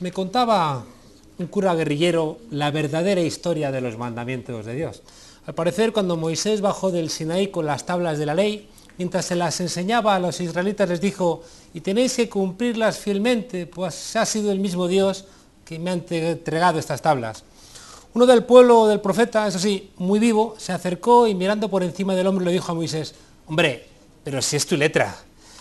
Me contaba un cura guerrillero la verdadera historia de los mandamientos de Dios. Al parecer, cuando Moisés bajó del Sinaí con las tablas de la ley, mientras se las enseñaba a los israelitas les dijo: y tenéis que cumplirlas fielmente, pues ha sido el mismo Dios que me ha entregado estas tablas. Uno del pueblo del profeta, eso sí, muy vivo, se acercó y mirando por encima del hombro le dijo a Moisés: hombre, pero si es tu letra.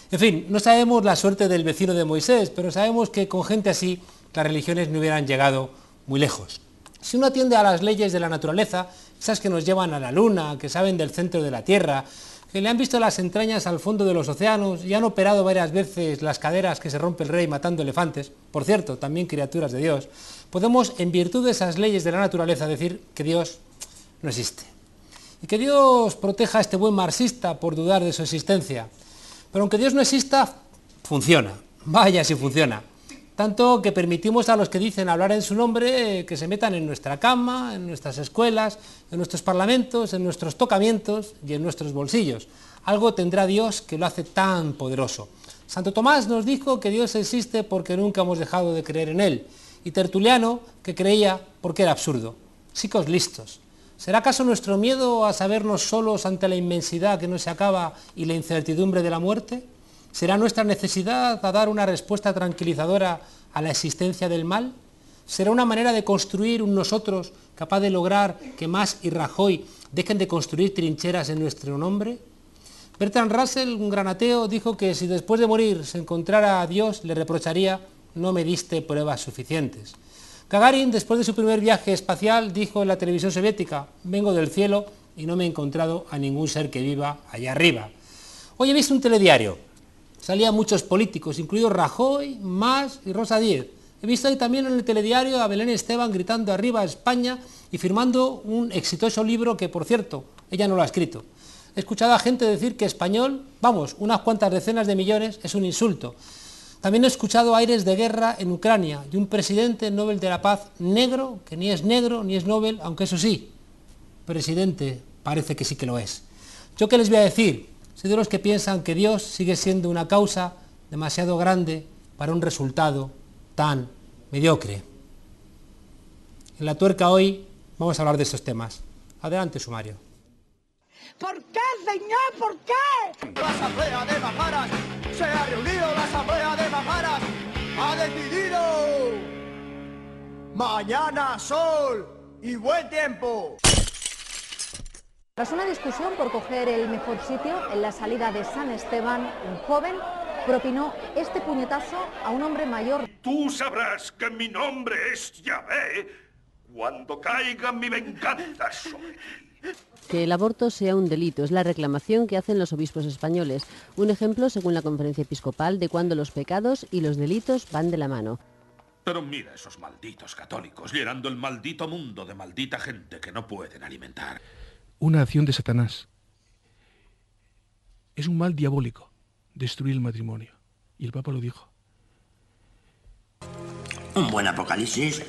En fin, no sabemos la suerte del vecino de Moisés, pero sabemos que con gente así las religiones no hubieran llegado muy lejos. Si uno atiende a las leyes de la naturaleza, esas que nos llevan a la luna, que saben del centro de la Tierra, que le han visto las entrañas al fondo de los océanos y han operado varias veces las caderas que se rompe el rey matando elefantes, por cierto, también criaturas de Dios, podemos, en virtud de esas leyes de la naturaleza, decir que Dios no existe. Y que Dios proteja a este buen marxista por dudar de su existencia. Pero aunque Dios no exista, funciona. Vaya si funciona. Tanto que permitimos a los que dicen hablar en su nombre que se metan en nuestra cama, en nuestras escuelas, en nuestros parlamentos, en nuestros tocamientos y en nuestros bolsillos. Algo tendrá Dios que lo hace tan poderoso. Santo Tomás nos dijo que Dios existe porque nunca hemos dejado de creer en Él. Y Tertuliano que creía porque era absurdo. Chicos listos. ¿Será acaso nuestro miedo a sabernos solos ante la inmensidad que no se acaba y la incertidumbre de la muerte? ¿Será nuestra necesidad a dar una respuesta tranquilizadora a la existencia del mal? ¿Será una manera de construir un nosotros capaz de lograr que Mas y Rajoy dejen de construir trincheras en nuestro nombre? Bertrand Russell, un gran ateo, dijo que si después de morir se encontrara a Dios, le reprocharía: no me diste pruebas suficientes. Gagarin, después de su primer viaje espacial, dijo en la televisión soviética: vengo del cielo y no me he encontrado a ningún ser que viva allá arriba. Hoy he visto un telediario. Salían muchos políticos, incluidos Rajoy, Mas y Rosa Díez. He visto ahí también en el telediario a Belén Esteban gritando arriba a España y firmando un exitoso libro que, por cierto, ella no lo ha escrito. He escuchado a gente decir que español, vamos, unas cuantas decenas de millones, es un insulto. También he escuchado aires de guerra en Ucrania y un presidente Nobel de la Paz negro, que ni es negro ni es Nobel, aunque eso sí, presidente parece que sí que lo es. ¿Yo qué les voy a decir? Soy de los que piensan que Dios sigue siendo una causa demasiado grande para un resultado tan mediocre. En La Tuerca hoy vamos a hablar de estos temas. Adelante, sumario. ¿Por qué, señor? ¿Por qué? La asamblea de majaras, se ha reunido la asamblea de majaras, ha decidido mañana sol y buen tiempo. Tras una discusión por coger el mejor sitio en la salida de San Esteban, un joven propinó este puñetazo a un hombre mayor. Tú sabrás que mi nombre es Yahvé cuando caiga mi venganza sobre ti. Que el aborto sea un delito es la reclamación que hacen los obispos españoles. Un ejemplo, según la Conferencia Episcopal, de cuando los pecados y los delitos van de la mano. Pero mira esos malditos católicos llenando el maldito mundo de maldita gente que no pueden alimentar. Una acción de Satanás. Es un mal diabólico destruir el matrimonio. Y el Papa lo dijo. Un buen apocalipsis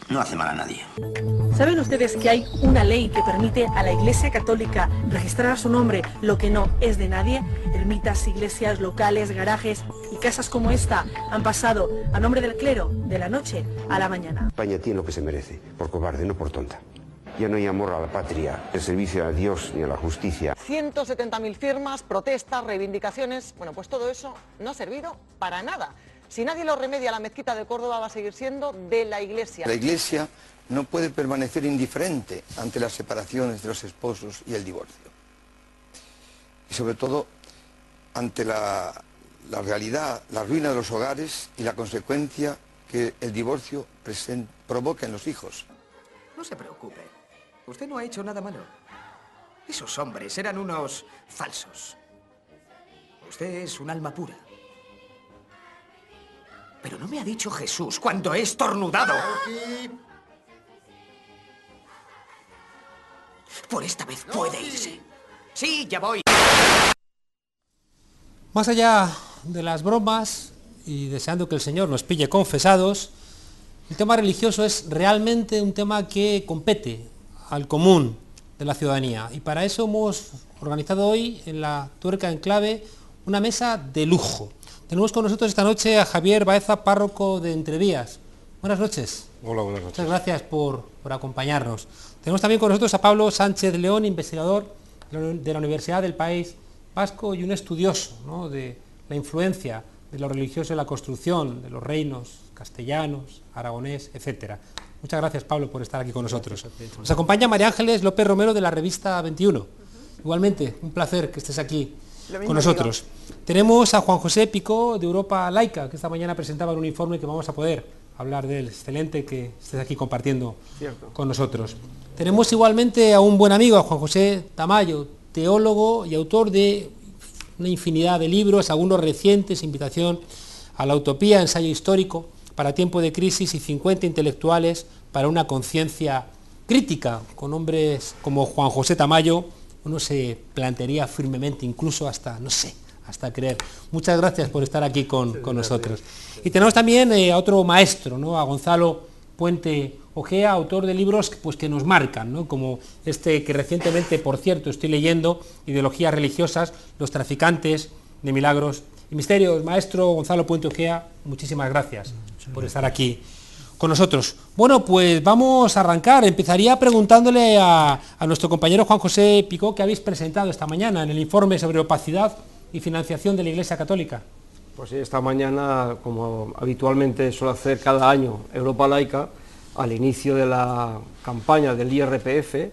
no hace mal a nadie. ¿Saben ustedes que hay una ley que permite a la Iglesia Católica registrar a su nombre lo que no es de nadie? Ermitas, iglesias, locales, garajes y casas como esta han pasado a nombre del clero de la noche a la mañana. España tiene lo que se merece, por cobarde, no por tonta. Ya no hay amor a la patria, el servicio a Dios ni a la justicia. 170.000 firmas, protestas, reivindicaciones. Bueno, pues todo eso no ha servido para nada. Si nadie lo remedia, la mezquita de Córdoba va a seguir siendo de la Iglesia. La Iglesia no puede permanecer indiferente ante las separaciones de los esposos y el divorcio. Y sobre todo ante la realidad, la ruina de los hogares y la consecuencia que el divorcio provoca en los hijos. No se preocupe. Usted no ha hecho nada malo. Esos hombres eran unos falsos. Usted es un alma pura. Pero no me ha dicho Jesús cuando he estornudado. Por esta vez puede irse. Sí, ya voy. Más allá de las bromas y deseando que el Señor nos pille confesados, el tema religioso es realmente un tema que compete al común de la ciudadanía. Y para eso hemos organizado hoy en La Tuerca Enclave una mesa de lujo. Tenemos con nosotros esta noche a Javier Baeza, párroco de Entrevías. Buenas noches. Hola, buenas noches. Muchas gracias por acompañarnos. Tenemos también con nosotros a Pablo Sánchez León, investigador de la Universidad del País Vasco y un estudioso, ¿no?, de la influencia de lo religioso en la construcción de los reinos castellanos, aragonés, etcétera. Muchas gracias, Pablo, por estar aquí con nosotros. Nos acompaña María Ángeles López Romero de la revista 21. Igualmente, un placer que estés aquí con nosotros. Tenemos a Juan José Picó de Europa Laica, que esta mañana presentaba un informe que vamos a poder hablar de él. Excelente que estés aquí compartiendo con nosotros. Tenemos igualmente a un buen amigo, a Juan José Tamayo, teólogo y autor de una infinidad de libros, algunos recientes, Invitación a la Utopía, Ensayo Histórico para Tiempo de Crisis y 50 intelectuales para una conciencia crítica. Con hombres como Juan José Tamayo uno se plantearía firmemente, incluso hasta, no sé, hasta creer. Muchas gracias por estar aquí con nosotros. Y tenemos también a otro maestro, ¿no?, a Gonzalo Puente Ojea, autor de libros pues, que nos marcan, ¿no?, como este que recientemente, por cierto, estoy leyendo, Ideologías religiosas, los traficantes de milagros y misterios. Maestro Gonzalo Puente Ojea, muchísimas gracias por estar aquí con nosotros. Bueno, pues vamos a arrancar. Empezaría preguntándole a nuestro compañero Juan José Picó, que habéis presentado esta mañana en el informe sobre opacidad y financiación de la Iglesia Católica. Pues sí, esta mañana, como habitualmente suele hacer cada año Europa Laica, al inicio de la campaña del IRPF,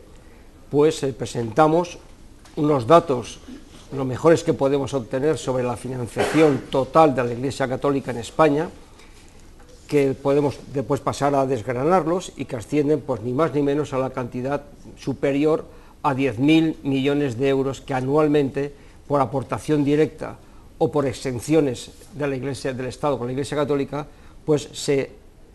pues presentamos unos datos, los mejores que podemos obtener sobre la financiación total de la Iglesia Católica en España, que podemos después pasar a desgranarlos y que ascienden pues ni más ni menos a la cantidad superior a 10.000 millones de euros que anualmente, por aportación directa o por exenciones de la Iglesia, del Estado con la Iglesia Católica, pues se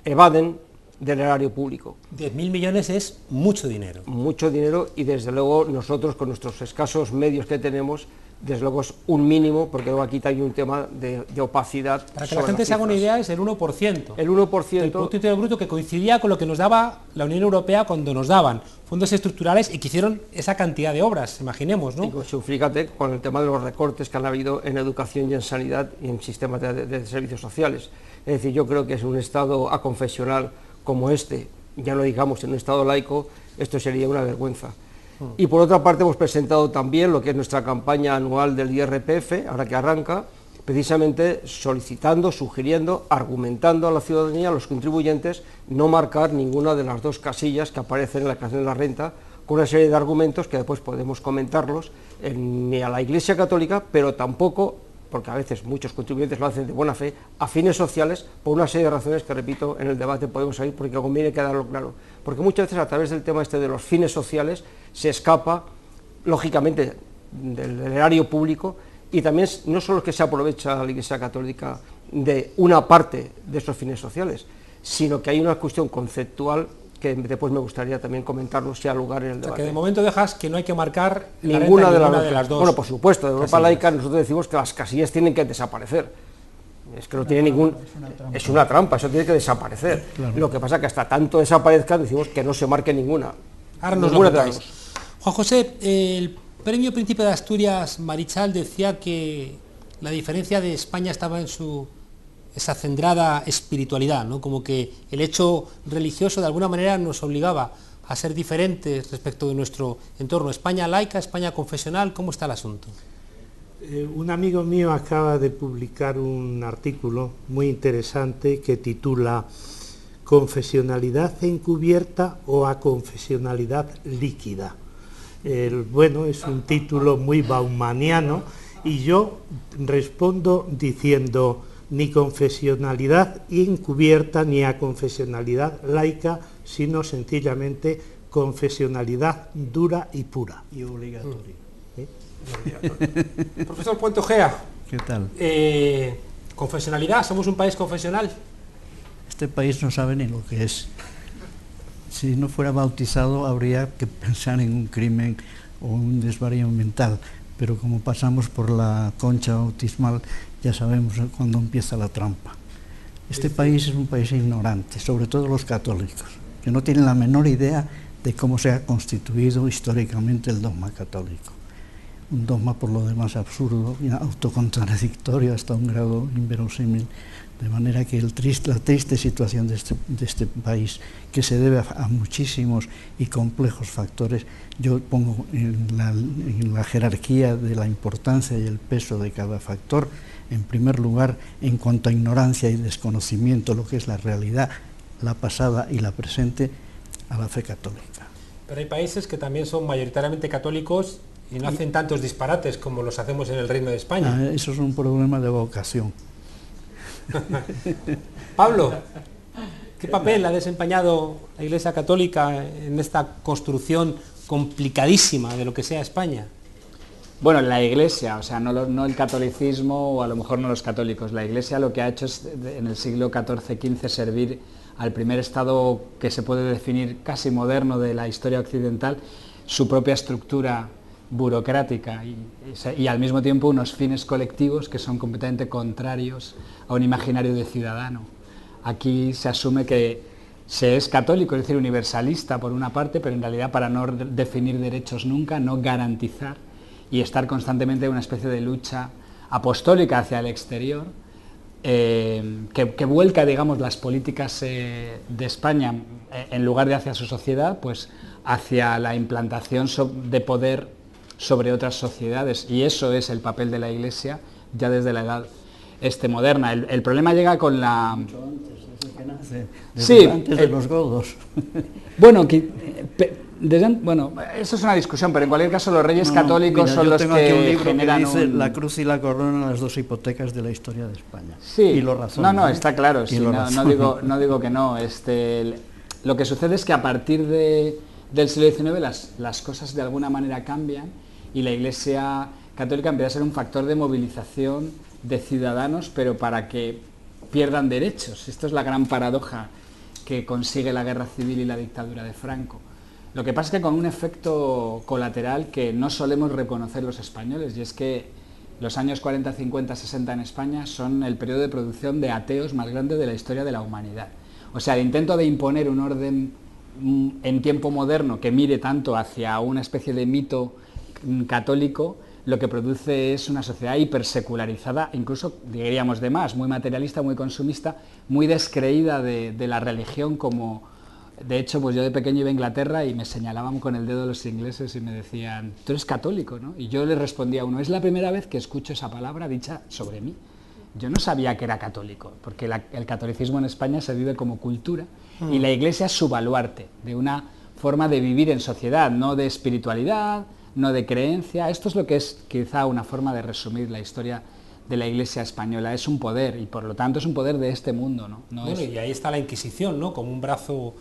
evaden del erario público. 10.000 millones es mucho dinero. Mucho dinero, y desde luego nosotros con nuestros escasos medios que tenemos, desde luego es un mínimo, porque luego aquí hay un tema de opacidad. Para que la gente se haga una idea, es el 1%. El 1% del Producto Interior Bruto, que coincidía con lo que nos daba la Unión Europea cuando nos daban fondos estructurales y que hicieron esa cantidad de obras, imaginemos, ¿no? Y pues, fíjate, con el tema de los recortes que han habido en educación y en sanidad y en sistemas de servicios sociales. Es decir, yo creo que es un Estado aconfesional como este, ya no digamos en un Estado laico, esto sería una vergüenza. Y por otra parte hemos presentado también lo que es nuestra campaña anual del IRPF, ahora que arranca, precisamente solicitando, sugiriendo, argumentando a la ciudadanía, a los contribuyentes, no marcar ninguna de las dos casillas que aparecen en la declaración de la renta, con una serie de argumentos que después podemos comentarlos, ni a la Iglesia Católica, pero tampoco, porque a veces muchos contribuyentes lo hacen de buena fe, a fines sociales, por una serie de razones que, repito, en el debate podemos salir, porque conviene quedarlo claro. Porque muchas veces a través del tema este de los fines sociales se escapa, lógicamente, del erario público, y también no solo es que se aprovecha la Iglesia Católica de una parte de esos fines sociales, sino que hay una cuestión conceptual que después me gustaría también comentarlo si ha lugar en el debate. O sea, que de momento dejas que no hay que marcar ninguna de las dos. Bueno, por supuesto, de Europa Laica nosotros decimos que las casillas tienen que desaparecer. Es que no tiene ningún... Es una trampa, eso tiene que desaparecer. Claro. Lo que pasa es que hasta tanto desaparezca decimos que no se marque ninguna. Ahora nos lo contáis. Juan José, el Premio Príncipe de Asturias Marichal decía que la diferencia de España estaba en esa acendrada espiritualidad, ¿no? Como que el hecho religioso de alguna manera nos obligaba a ser diferentes respecto de nuestro entorno. España laica, España confesional, ¿cómo está el asunto? Un amigo mío acaba de publicar un artículo muy interesante que titula ¿Confesionalidad encubierta o aconfesionalidad líquida? Bueno, es un título muy baumaniano y yo respondo diciendo ni confesionalidad encubierta ni aconfesionalidad laica, sino sencillamente confesionalidad dura y pura. Y obligatoria. Profesor Puente Ojea. ¿Qué tal? Confesionalidad, ¿somos un país confesional? Este país no sabe ni lo que es. Si no fuera bautizado habría que pensar en un crimen o un desvarío mental, pero como pasamos por la concha bautismal ya sabemos cuándo empieza la trampa. Este país es un país ignorante, sobre todo los católicos, que no tienen la menor idea de cómo se ha constituido históricamente el dogma católico. un dogma por lo demás absurdo y autocontradictorio hasta un grado inverosímil, de manera que la triste situación de este país, que se debe a muchísimos y complejos factores, yo pongo en la jerarquía de la importancia y el peso de cada factor, en primer lugar, en cuanto a ignorancia y desconocimiento, lo que es la realidad, la pasada y la presente, a la fe católica. Pero hay países que también son mayoritariamente católicos y no hacen tantos disparates como los hacemos en el Reino de España. Eso es un problema de vocación. Pablo, ¿qué papel ha desempeñado la Iglesia Católica en esta construcción complicadísima de lo que sea España? Bueno, la Iglesia, o sea, no el catolicismo o a lo mejor no los católicos. La Iglesia lo que ha hecho es en el siglo XIV-XV servir al primer Estado que se puede definir casi moderno de la historia occidental, su propia estructura burocrática y al mismo tiempo unos fines colectivos que son completamente contrarios a un imaginario de ciudadano. Aquí se asume que se es católico, es decir, universalista por una parte, pero en realidad para no definir derechos nunca, no garantizar y estar constantemente en una especie de lucha apostólica hacia el exterior, que vuelca, digamos, las políticas de España en lugar de hacia su sociedad, pues hacia la implantación de poder sobre otras sociedades, y eso es el papel de la Iglesia ya desde la edad moderna. El problema llega con la... Mucho antes, desde que nace, sí, antes de los godos. Bueno, bueno, eso es una discusión, pero en cualquier caso los reyes católicos son los que generan que dice la cruz y la corona, las dos hipotecas de la historia de España. Sí, y lo razona, no, está claro, sí, no digo que no. Lo que sucede es que a partir del siglo XIX las cosas de alguna manera cambian y la Iglesia Católica empieza a ser un factor de movilización de ciudadanos, pero para que pierdan derechos. Esto es la gran paradoja que consigue la guerra civil y la dictadura de Franco. Lo que pasa es que con un efecto colateral que no solemos reconocer los españoles, y es que los años 40, 50, 60 en España son el periodo de producción de ateos más grande de la historia de la humanidad. O sea, el intento de imponer un orden en tiempo moderno que mire tanto hacia una especie de mito católico, lo que produce es una sociedad hipersecularizada, incluso diríamos de más, muy materialista, muy consumista, muy descreída de la religión como... De hecho, pues yo de pequeño iba a Inglaterra y me señalaban con el dedo los ingleses y me decían, tú eres católico, ¿no? Y yo les respondía a uno, es la primera vez que escucho esa palabra dicha sobre mí. Yo no sabía que era católico, porque el catolicismo en España se vive como cultura y la Iglesia es su baluarte de una forma de vivir en sociedad, no de espiritualidad, no de creencia. Esto es lo que es quizá una forma de resumir la historia de la Iglesia española. Es un poder y por lo tanto es un poder de este mundo, ¿no? Bueno, y ahí está la Inquisición, ¿no? Como un brazo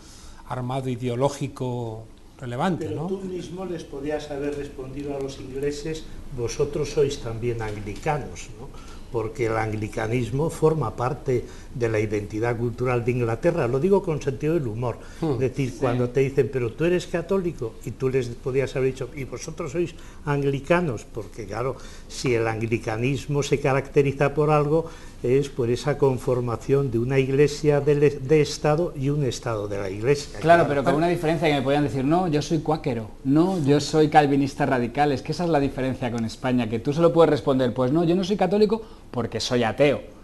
armado ideológico relevante, pero ¿no? Tú mismo les podías haber respondido a los ingleses, vosotros sois también anglicanos, ¿no? Porque el anglicanismo forma parte de la identidad cultural de Inglaterra, lo digo con sentido del humor, es decir, sí. Cuando te dicen, pero tú eres católico, y tú les podías haber dicho, y vosotros sois anglicanos, porque claro, si el anglicanismo se caracteriza por algo, es por esa conformación de una iglesia de Estado y un Estado de la iglesia. Claro, pero con una diferencia que me podían decir, no, yo soy cuáquero, no, yo soy calvinista radical, es que esa es la diferencia con España, que tú solo puedes responder, pues no, yo no soy católico porque soy ateo.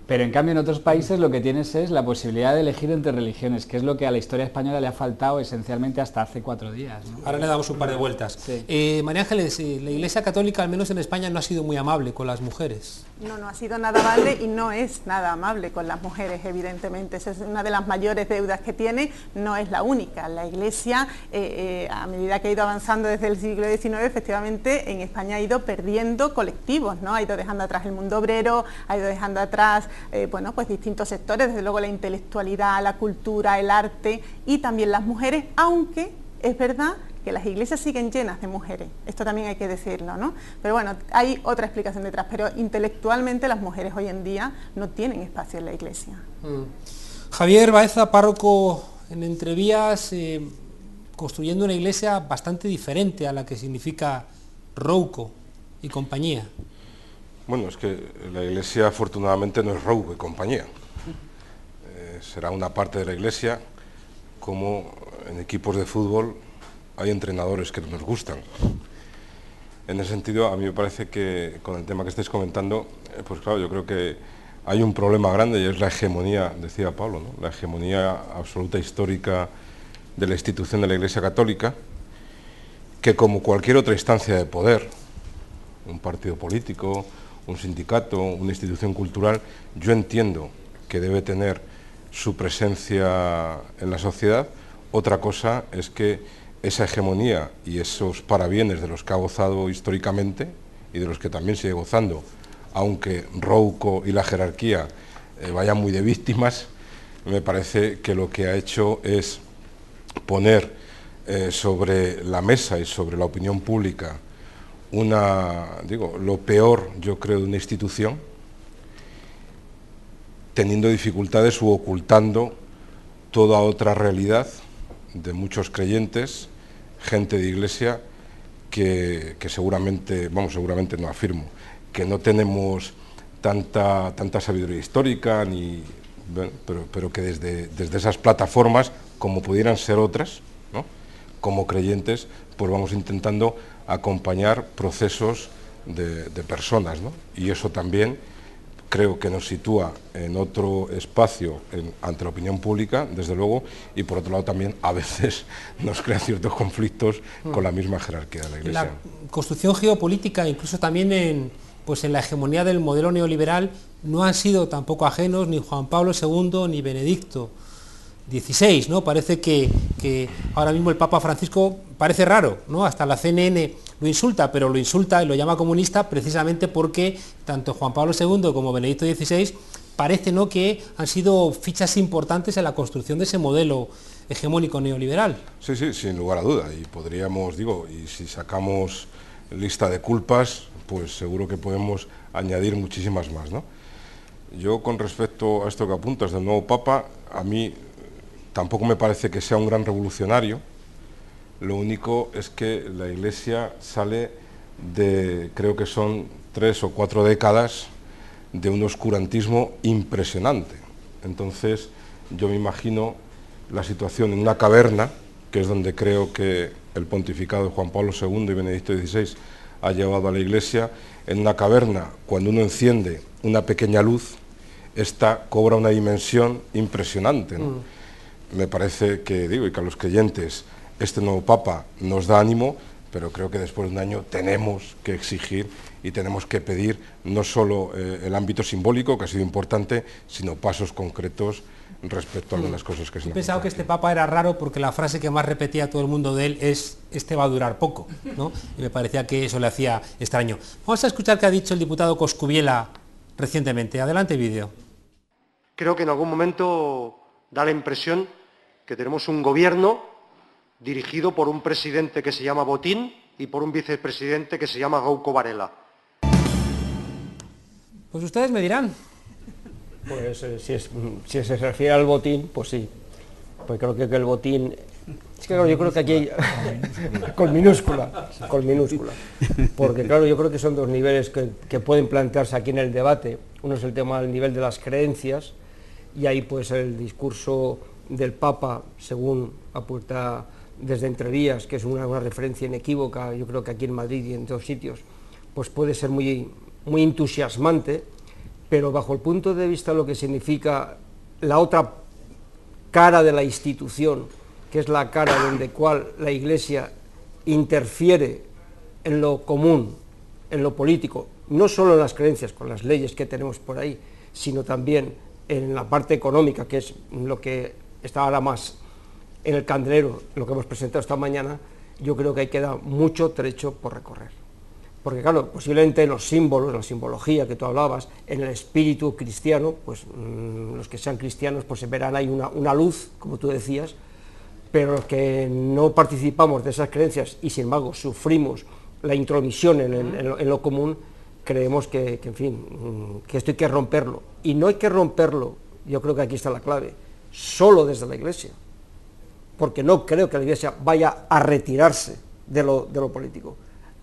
Pero en cambio en otros países lo que tienes es la posibilidad de elegir entre religiones, que es lo que a la historia española le ha faltado esencialmente hasta hace 4 días, ¿no? Ahora le damos un par de vueltas. Sí. María Ángeles, la Iglesia Católica, al menos en España, no ha sido muy amable con las mujeres. No ha sido nada amable y no es nada amable con las mujeres, evidentemente. Esa es una de las mayores deudas que tiene, no es la única. La Iglesia, a medida que ha ido avanzando desde el siglo XIX, efectivamente en España ha ido perdiendo colectivos, ¿no? Ha ido dejando atrás el mundo obrero, ha ido dejando atrás bueno, pues distintos sectores, desde luego la intelectualidad, la cultura, el arte y también las mujeres, aunque es verdad que las iglesias siguen llenas de mujeres, esto también hay que decirlo, ¿no? Pero bueno, hay otra explicación detrás, pero intelectualmente las mujeres hoy en día no tienen espacio en la iglesia. Javier Baeza, párroco en Entrevías, construyendo una iglesia bastante diferente a la que significa Rouco y compañía. Bueno, es que la Iglesia afortunadamente no es Rouco y compañía. Será una parte de la Iglesia, como en equipos de fútbol hay entrenadores que nos gustan. En ese sentido, a mí me parece que con el tema que estáis comentando, pues claro, yo creo que hay un problema grande y es la hegemonía, decía Pablo, ¿no? La hegemonía absoluta histórica de la institución de la Iglesia Católica, que como cualquier otra instancia de poder, un partido político, un sindicato, una institución cultural, yo entiendo que debe tener su presencia en la sociedad. Otra cosa es que esa hegemonía y esos parabienes de los que ha gozado históricamente y de los que también sigue gozando, aunque Rouco y la jerarquía vayan muy de víctimas, me parece que lo que ha hecho es poner sobre la mesa y sobre la opinión pública lo peor, yo creo, de una institución, teniendo dificultades u ocultando toda otra realidad de muchos creyentes, gente de iglesia, que seguramente no afirmo, que no tenemos tanta sabiduría histórica, pero que desde esas plataformas, como pudieran ser otras, ¿no?, como creyentes, pues vamos intentando acompañar procesos de personas, ¿no? Y eso también creo que nos sitúa en otro espacio ante la opinión pública, desde luego, y por otro lado también a veces nos crea ciertos conflictos con la misma jerarquía de la Iglesia. La construcción geopolítica, incluso también en la hegemonía del modelo neoliberal, no han sido tampoco ajenos ni Juan Pablo II ni Benedicto XVI, ¿no? Parece que ahora mismo el Papa Francisco parece raro, ¿no? Hasta la CNN lo insulta, pero lo insulta y lo llama comunista precisamente porque tanto Juan Pablo II como Benedicto XVI parece, ¿no?, que han sido fichas importantes en la construcción de ese modelo hegemónico neoliberal. Sí, sin lugar a duda, y podríamos, y si sacamos lista de culpas, pues seguro que podemos añadir muchísimas más, ¿no? Yo, con respecto a esto que apuntas del nuevo Papa, a mí tampoco me parece que sea un gran revolucionario. Lo único es que la Iglesia sale de, creo que son 3 o 4 décadas de un oscurantismo impresionante. Entonces, yo me imagino la situación en una caverna, que es donde creo que el pontificado de Juan Pablo II y Benedicto XVI ha llevado a la Iglesia. En una caverna, cuando uno enciende una pequeña luz, esta cobra una dimensión impresionante, ¿no? Me parece que, y que a los creyentes este nuevo Papa nos da ánimo, pero creo que después de un año tenemos que exigir y tenemos que pedir no solo el ámbito simbólico, que ha sido importante, sino pasos concretos respecto a algunas cosas que se nos han pensado que este Papa era raro porque la frase que más repetía todo el mundo de él es "este va a durar poco", ¿no? Y me parecía que eso le hacía extraño. Vamos a escuchar qué ha dicho el diputado Coscubiela recientemente. Adelante, vídeo. Creo que en algún momento da la impresión que tenemos un gobierno dirigido por un presidente que se llama Botín y por un vicepresidente que se llama Rouco Varela. Pues ustedes me dirán. Pues si se refiere al botín, pues sí. Pues creo que el botín... Es que claro, yo creo que aquí hay... con minúscula. Porque claro, yo creo que son dos niveles que pueden plantearse aquí en el debate. Uno es el tema del nivel de las creencias, y ahí pues el discurso del Papa, según apunta desde Entre Rías, que es una referencia inequívoca, yo creo que aquí en Madrid y en otros sitios, pues puede ser muy entusiasmante, pero bajo el punto de vista de lo que significa la otra cara de la institución, que es la cara donde cual la Iglesia interfiere en lo común, en lo político, no solo en las creencias, con las leyes que tenemos por ahí, sino también en la parte económica, que es lo que está ahora más en el candelero, lo que hemos presentado esta mañana. Yo creo que ahí queda mucho trecho por recorrer. Porque claro, posiblemente en los símbolos, en la simbología que tú hablabas, en el espíritu cristiano, pues los que sean cristianos pues se verán ahí una luz, como tú decías, pero los que no participamos de esas creencias y sin embargo sufrimos la intromisión en lo común, creemos que en fin, que esto hay que romperlo. Y no hay que romperlo, yo creo que aquí está la clave, solo desde la Iglesia, porque no creo que la Iglesia vaya a retirarse de lo político.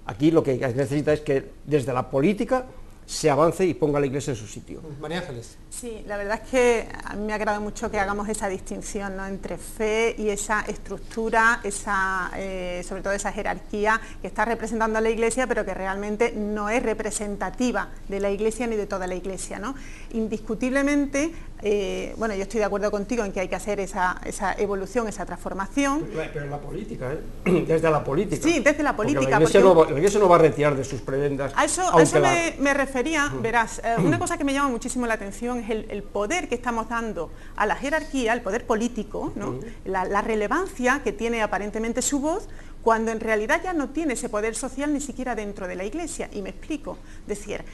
Aquí lo que necesita es que desde la política se avance y ponga a la Iglesia en su sitio. María Ángeles. Sí, la verdad es que a mí me agrada mucho que hagamos esa distinción, ¿no?, entre fe y esa estructura, sobre todo esa jerarquía que está representando a la Iglesia, pero que realmente no es representativa de la Iglesia ni de toda la Iglesia, ¿no? Indiscutiblemente, bueno, yo estoy de acuerdo contigo en que hay que hacer esa evolución, esa transformación. Pero en la política, desde la política. Sí, desde la política. La Iglesia no va a retirar de sus prebendas. A eso me refería, verás, una cosa que me llama muchísimo la atención es el poder que estamos dando a la jerarquía, el poder político, ¿no? La relevancia que tiene aparentemente su voz, cuando en realidad ya no tiene ese poder social ni siquiera dentro de la Iglesia. Y me explico. Es decir,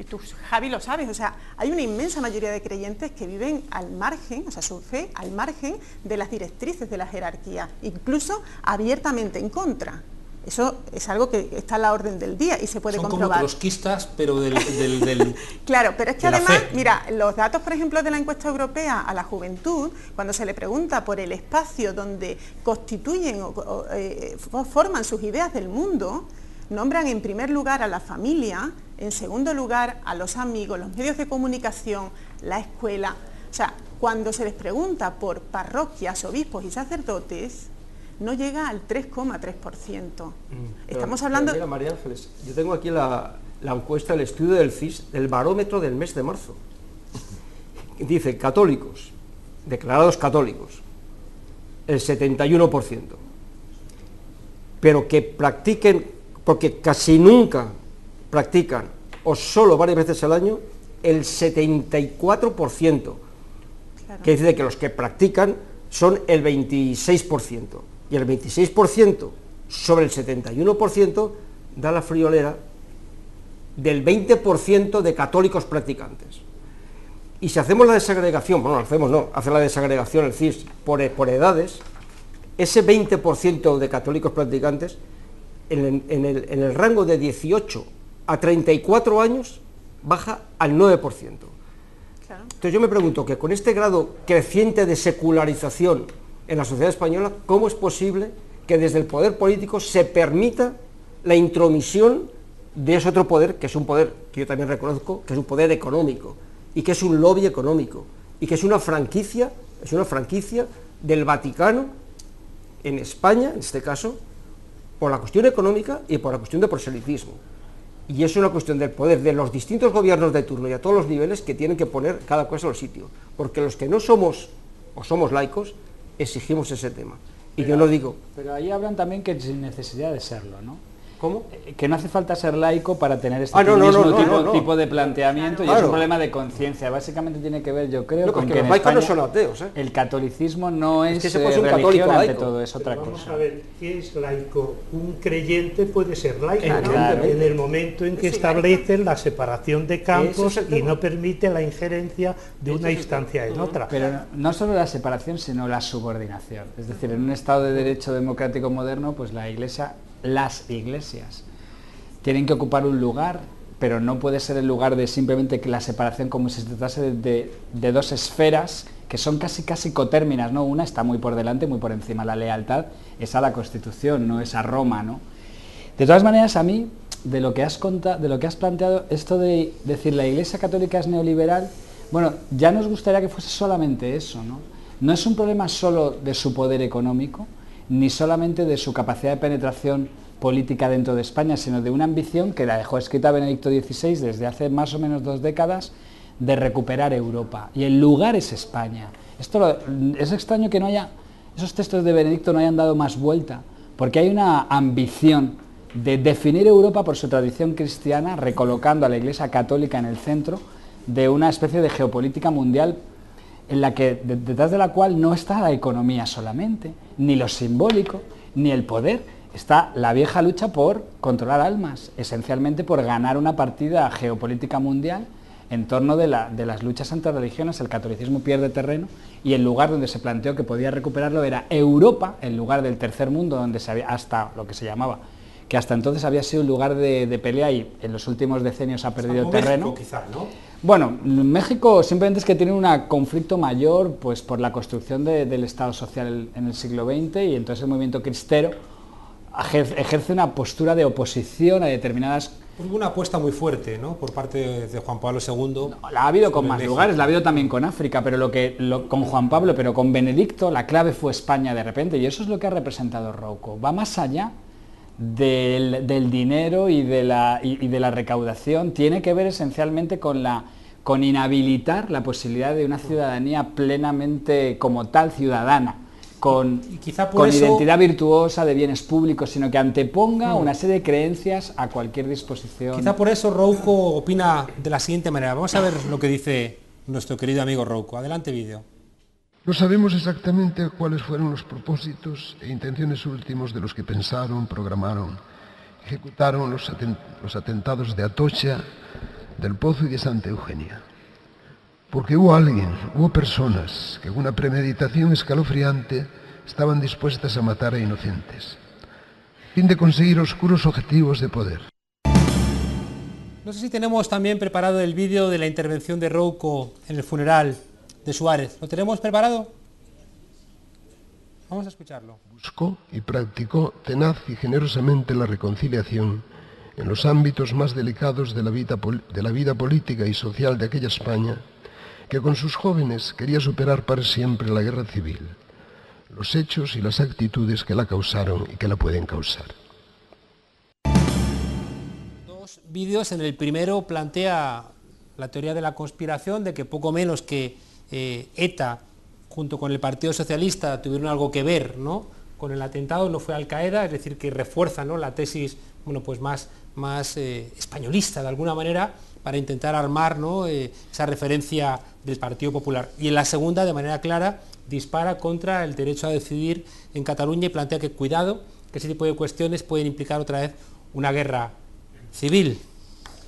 tú, Javi, lo sabes, o sea, hay una inmensa mayoría de creyentes que viven al margen, o sea, su fe al margen de las directrices de la jerarquía, incluso abiertamente en contra. Eso es algo que está a la orden del día y se puede comprobar. Son como trotskistas, pero del Claro, pero es que además, mira, los datos, por ejemplo, de la encuesta europea a la juventud, cuando se le pregunta por el espacio donde constituyen o forman sus ideas del mundo, nombran en primer lugar a la familia, en segundo lugar a los amigos, los medios de comunicación, la escuela. O sea, cuando se les pregunta por parroquias, obispos y sacerdotes, no llega al 3,3%. Estamos hablando... Mira, María Ángeles, yo tengo aquí la encuesta, el estudio del CIS, del barómetro del mes de marzo. Dice, católicos, declarados católicos, el 71%. Pero que practiquen, porque casi nunca practican, o solo varias veces al año, el 74%. Claro. Que dice que los que practican son el 26%. Y el 26% sobre el 71% da la friolera del 20% de católicos practicantes. Y si hacemos la desagregación, bueno, hace la desagregación el CIS por edades, ese 20% de católicos practicantes en el rango de 18 a 34 años baja al 9%. Claro. Entonces yo me pregunto que con este grado creciente de secularización en la sociedad española, ¿cómo es posible que desde el poder político se permita la intromisión de ese otro poder, que es un poder que yo también reconozco, que es un poder económico, y que es un lobby económico, y que es una franquicia del Vaticano en España, en este caso, por la cuestión económica y por la cuestión de proselitismo? Y es una cuestión del poder de los distintos gobiernos de turno y a todos los niveles que tienen que poner cada cosa en el sitio, porque los que no somos o somos laicos, exigimos ese tema. Y yo no digo... Pero ahí hablan también que sin necesidad de serlo, ¿no? ¿Cómo? Que no hace falta ser laico para tener este mismo tipo de planteamiento, claro. Y es un problema de conciencia. Básicamente tiene que ver, yo creo, con que los laicos no son ateos, ¿eh? El catolicismo no es, que se puede ser un religión ante laico. todo, es otra Vamos cosa. A ver, ¿qué es laico? Un creyente puede ser laico, claro. En el momento en que establece la separación de campos y no permite la injerencia de una instancia en otra. Pero no solo la separación, sino la subordinación. Es decir, en un Estado de derecho democrático moderno, pues las iglesias tienen que ocupar un lugar, pero no puede ser el lugar de simplemente que la separación, como si se tratase de dos esferas que son casi cotérminas, ¿no? Una está muy por delante, muy por encima. La lealtad es a la Constitución, no es a Roma, ¿no? De todas maneras, a mí, de lo que has planteado, esto de decir la Iglesia Católica es neoliberal, bueno, ya nos gustaría que fuese solamente eso, ¿no? No es un problema solo de su poder económico, ni solamente de su capacidad de penetración política dentro de España, sino de una ambición que la dejó escrita Benedicto XVI desde hace más o menos 2 décadas, de recuperar Europa. Y el lugar es España. Es extraño que esos textos de Benedicto no hayan dado más vuelta, porque hay una ambición de definir Europa por su tradición cristiana, recolocando a la Iglesia Católica en el centro de una especie de geopolítica mundial en la que, detrás de la cual no está la economía solamente, ni lo simbólico, ni el poder. Está la vieja lucha por controlar almas, esencialmente por ganar una partida geopolítica mundial en torno de las luchas entre religiones. El catolicismo pierde terreno y el lugar donde se planteó que podía recuperarlo era Europa, el lugar del tercer mundo, donde se había, hasta lo que se llamaba, que hasta entonces había sido un lugar de pelea y en los últimos decenios ha perdido terreno. México, quizá, ¿no? Bueno, México simplemente es que tiene un conflicto mayor pues por la construcción del Estado social en el siglo XX, y entonces el movimiento cristero ejerce una postura de oposición a determinadas Hubo una apuesta muy fuerte, ¿no?, por parte de Juan Pablo II. No, la ha habido con más México. lugares, la ha habido también con África, pero con Juan Pablo, pero con Benedicto, la clave fue España de repente, y eso es lo que ha representado Rouco. Va más allá del dinero y de la recaudación, tiene que ver esencialmente con inhabilitar la posibilidad de una ciudadanía plenamente como tal ciudadana, con identidad virtuosa de bienes públicos, sino que anteponga una serie de creencias a cualquier disposición. Quizá por eso Rouco opina de la siguiente manera. Vamos a ver lo que dice nuestro querido amigo Rouco. Adelante, vídeo. No sabemos exactamente cuáles fueron los propósitos e intenciones últimos de los que pensaron, programaron, ejecutaron los atentados de Atocha, del Pozo y de Santa Eugenia. Porque hubo personas que con una premeditación escalofriante estaban dispuestas a matar a inocentes, a fin de conseguir oscuros objetivos de poder. No sé si tenemos también preparado el vídeo de la intervención de Rouco en el funeral de Suárez. ¿Lo tenemos preparado? Vamos a escucharlo. Buscó y practicó tenaz y generosamente la reconciliación en los ámbitos más delicados de la vida política y social de aquella España, que con sus jóvenes quería superar para siempre la guerra civil, los hechos y las actitudes que la causaron y que la pueden causar. Dos vídeos. En el primero plantea la teoría de la conspiración, de que poco menos que ETA, junto con el Partido Socialista, tuvieron algo que ver, ¿no?, con el atentado. No fue Al Qaeda, es decir, que refuerza, ¿no?, la tesis, bueno, pues más españolista de alguna manera, para intentar armar, ¿no?, esa referencia del Partido Popular. Y en la segunda, de manera clara, dispara contra el derecho a decidir en Cataluña y plantea que cuidado, que ese tipo de cuestiones pueden implicar otra vez una guerra civil.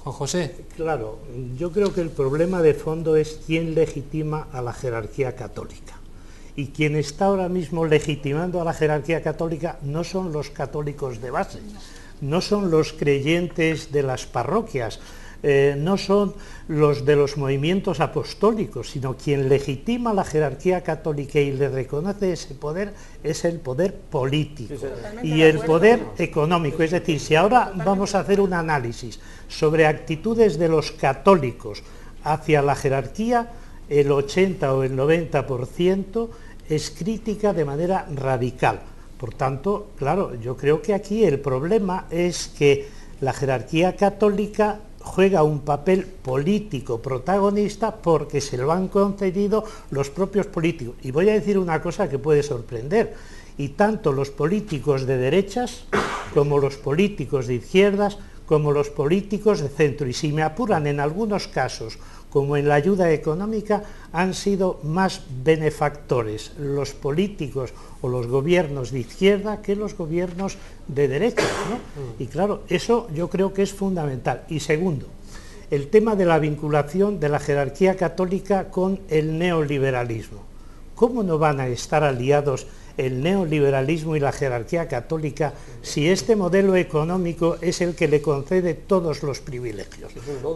Juan José. Claro, yo creo que el problema de fondo es quién legitima a la jerarquía católica. Y quien está ahora mismo legitimando a la jerarquía católica no son los católicos de base, no son los creyentes de las parroquias, no son los de los movimientos apostólicos, sino quien legitima la jerarquía católica y le reconoce ese poder es el poder político y el poder económico. Es decir, si ahora vamos a hacer un análisis sobre actitudes de los católicos hacia la jerarquía, el 80 o el 90% es crítica de manera radical. Por tanto, claro, yo creo que aquí el problema es que la jerarquía católica juega un papel político protagonista porque se lo han concedido los propios políticos. Y voy a decir una cosa que puede sorprender, y tanto los políticos de derechas como los políticos de izquierdas como los políticos de centro, y si me apuran, en algunos casos, como en la ayuda económica, han sido más benefactores los políticos o los gobiernos de izquierda que los gobiernos de derecha, ¿no? Y claro, eso yo creo que es fundamental. Y segundo, el tema de la vinculación de la jerarquía católica con el neoliberalismo. ¿Cómo no van a estar aliados el neoliberalismo y la jerarquía católica si este modelo económico es el que le concede todos los privilegios?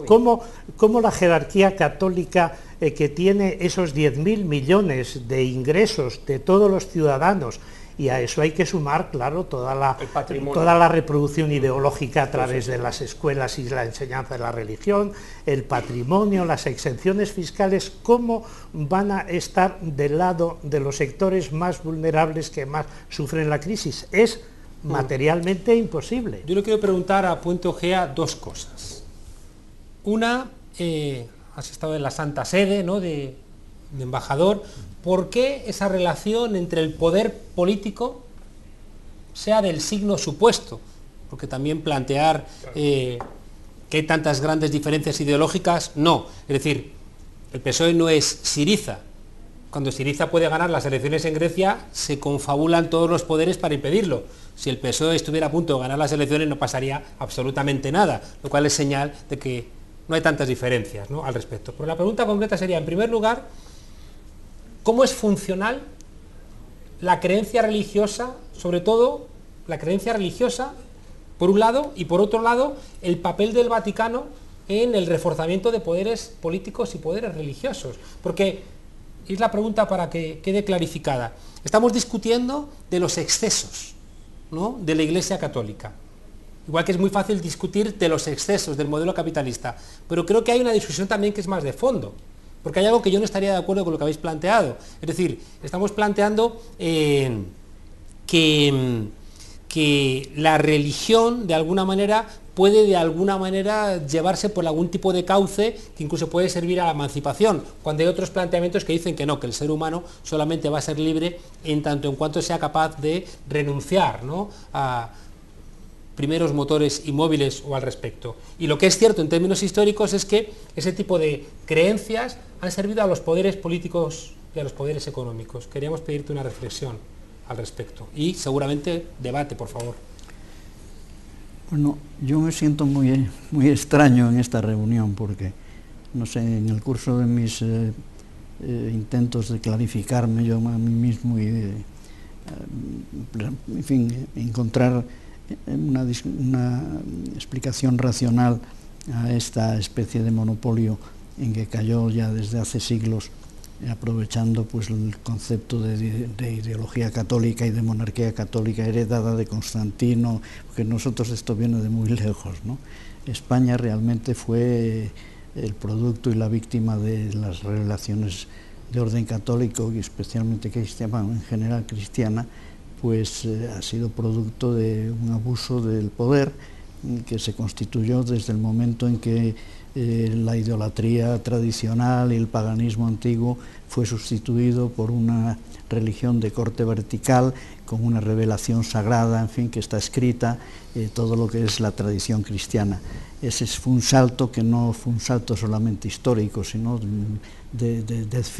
¿Cómo la jerarquía católica, que tiene esos 10.000 millones de ingresos de todos los ciudadanos, y a eso hay que sumar, claro, toda la reproducción ideológica a través de las escuelas y la enseñanza de la religión, el patrimonio, las exenciones fiscales, cómo van a estar del lado de los sectores más vulnerables que más sufren la crisis? Es materialmente imposible. Yo le quiero preguntar a Puente Ojea dos cosas. Una, has estado en la Santa Sede, ¿no?, de embajador. ¿Por qué esa relación entre el poder político sea del signo supuesto? Porque también plantear que hay tantas grandes diferencias ideológicas, no. Es decir, el PSOE no es Syriza. Cuando Syriza puede ganar las elecciones en Grecia, se confabulan todos los poderes para impedirlo. Si el PSOE estuviera a punto de ganar las elecciones, no pasaría absolutamente nada, lo cual es señal de que no hay tantas diferencias, ¿no?, al respecto. Pero la pregunta concreta sería, en primer lugar, ¿cómo es funcional la creencia religiosa, sobre todo la creencia religiosa, por un lado, y por otro lado, el papel del Vaticano en el reforzamiento de poderes políticos y poderes religiosos? Porque es la pregunta para que quede clarificada. Estamos discutiendo de los excesos, ¿no?, de la Iglesia Católica. igual que es muy fácil discutir de los excesos del modelo capitalista, pero creo que hay una discusión también que es más de fondo, porque hay algo que yo no estaría de acuerdo con lo que habéis planteado. Es decir, estamos planteando que la religión, de alguna manera, puede llevarse por algún tipo de cauce que incluso puede servir a la emancipación, cuando hay otros planteamientos que dicen que no, que el ser humano solamente va a ser libre en tanto en cuanto sea capaz de renunciar, ¿no?, a primeros motores inmóviles o al respecto. Y lo que es cierto en términos históricos es que ese tipo de creencias han servido a los poderes políticos y a los poderes económicos. Queríamos pedirte una reflexión al respecto y seguramente debate, por favor. Bueno, yo me siento muy extraño en esta reunión porque, no sé, en el curso de mis intentos de clarificarme yo a mí mismo y de, en fin, encontrar una explicación racional a esta especie de monopolio en que cayó ya desde hace siglos, aprovechando pues el concepto de ideología católica y de monarquía católica heredada de Constantino, porque nosotros esto viene de muy lejos, ¿no? España realmente fue el producto y la víctima de las revelaciones de orden católico y especialmente cristiana, en general cristiana, pues ha sido producto de un abuso del poder que se constituyó desde el momento en que la idolatría tradicional y el paganismo antiguo fue sustituido por una religión de corte vertical con una revelación sagrada, en fin, que está escrita, todo lo que es la tradición cristiana. Ese fue un salto que no fue un salto solamente histórico, sino de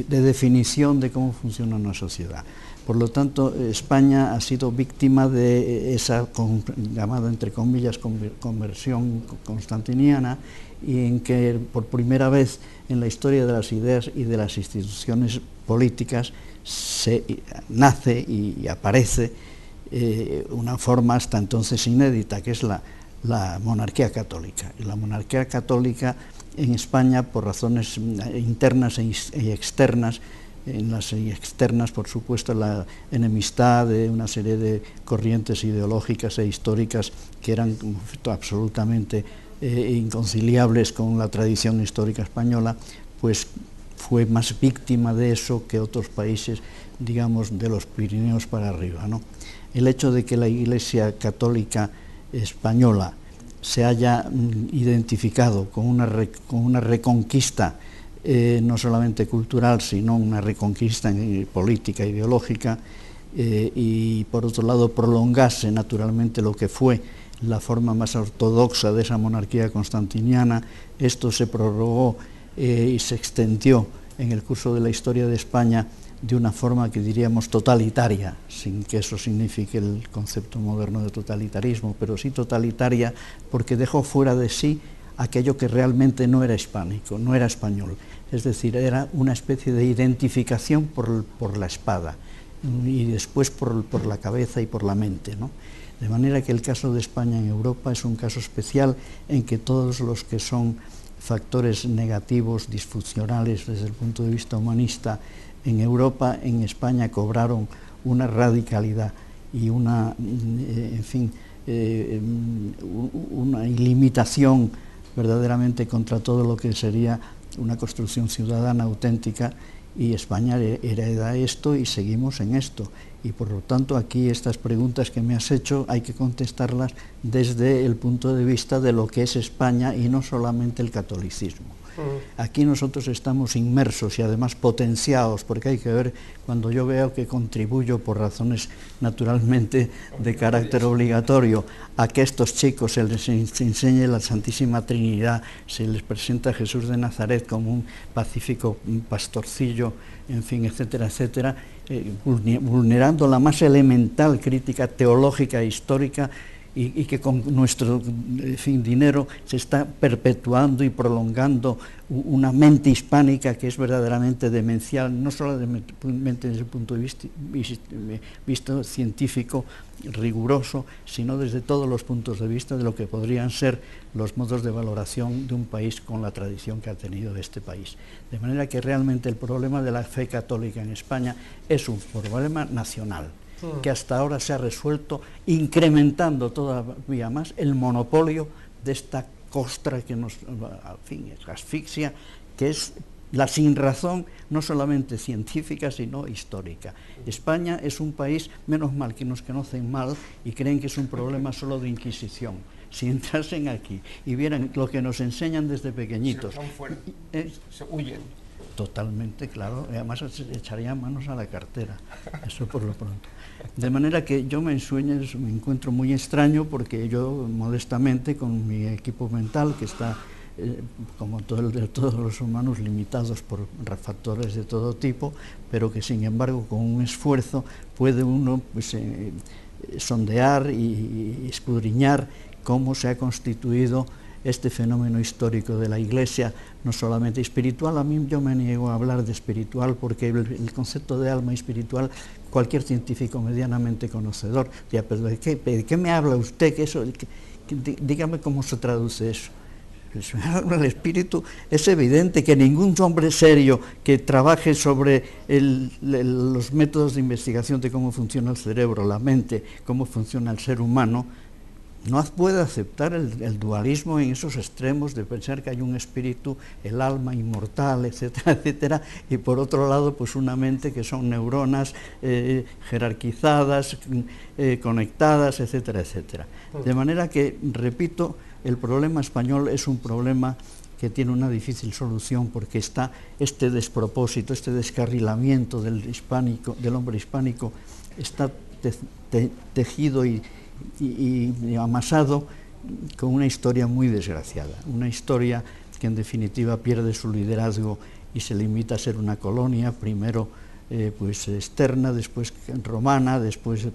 definición de cómo funciona una sociedad. Por lo tanto, España ha sido víctima de esa llamada, entre comillas, conversión constantiniana, y en que por primera vez en la historia de las ideas y de las instituciones políticas nace y aparece una forma hasta entonces inédita, que es la monarquía católica. Y la monarquía católica en España, por razones internas y externas, en las externas, por supuesto, la enemistad de una serie de corrientes ideológicas e históricas que eran absolutamente inconciliables con la tradición histórica española, pues fue más víctima de eso que otros países, digamos, de los Pirineos para arriba, ¿no? El hecho de que la Iglesia Católica Española se haya identificado con una reconquista no solamente cultural, sino una reconquista política, ideológica, y por otro lado prolongase naturalmente lo que fue la forma más ortodoxa de esa monarquía constantiniana. Esto se prorrogó y se extendió en el curso de la historia de España de una forma que diríamos totalitaria, sin que eso signifique el concepto moderno de totalitarismo, pero sí totalitaria porque dejó fuera de sí aquello que realmente no era hispánico, no era español. Es decir, era una especie de identificación por la espada y después por la cabeza y por la mente, ¿no? De manera que el caso de España en Europa es un caso especial en que todos los que son factores negativos, disfuncionales desde el punto de vista humanista en Europa, en España cobraron una radicalidad y una, en fin, una ilimitación verdaderamente contra todo lo que sería una construcción ciudadana auténtica, y España hereda esto y seguimos en esto. Y por lo tanto aquí estas preguntas que me has hecho hay que contestarlas desde el punto de vista de lo que es España y no solamente el catolicismo. Aquí nosotros estamos inmersos y además potenciados, porque hay que ver, cuando yo veo que contribuyo por razones naturalmente de carácter obligatorio a que a estos chicos se les enseñe la Santísima Trinidad, se les presenta a Jesús de Nazaret como un pacífico pastorcillo, en fin, etcétera, etcétera, vulnerando la más elemental crítica teológica e histórica, y que con nuestro dinero se está perpetuando y prolongando una mente hispánica que es verdaderamente demencial, no solamente desde el punto de vista científico riguroso, sino desde todos los puntos de vista de lo que podrían ser los modos de valoración de un país con la tradición que ha tenido este país. De manera que realmente el problema de la fe católica en España es un problema nacional. que hasta ahora se ha resuelto incrementando todavía más el monopolio de esta costra que nos, al fin, asfixia, que es la sinrazón no solamente científica, sino histórica. España es un país, menos mal que nos conocen mal y creen que es un problema solo de Inquisición. Si entrasen aquí y vieran lo que nos enseñan desde pequeñitos, se huyen. Totalmente, claro, y además se echarían manos a la cartera, eso por lo pronto. De manera que yo me encuentro muy extraño porque yo modestamente con mi equipo mental que está como todos los humanos limitados por factores de todo tipo, pero que sin embargo con un esfuerzo puede uno pues, sondear y escudriñar cómo se ha constituido este fenómeno histórico de la Iglesia, no solamente espiritual. A mí yo me niego a hablar de espiritual porque el concepto de alma espiritual, cualquier científico medianamente conocedor, ya, pero ¿de qué me habla usted? Dígame cómo se traduce eso. El espíritu es evidente que ningún hombre serio que trabaje sobre los métodos de investigación de cómo funciona el cerebro, la mente, cómo funciona el ser humano, no puede aceptar el dualismo en esos extremos de pensar que hay un espíritu, el alma inmortal, etcétera, etcétera, y por otro lado pues una mente que son neuronas jerarquizadas, conectadas, etcétera, etcétera. De manera que, repito, el problema español es un problema que tiene una difícil solución porque está este despropósito, este descarrilamiento del hombre hispánico, está tejido y amasado con una historia muy desgraciada, una historia que en definitiva pierde su liderazgo y se limita a ser una colonia, primero pues externa, después romana, después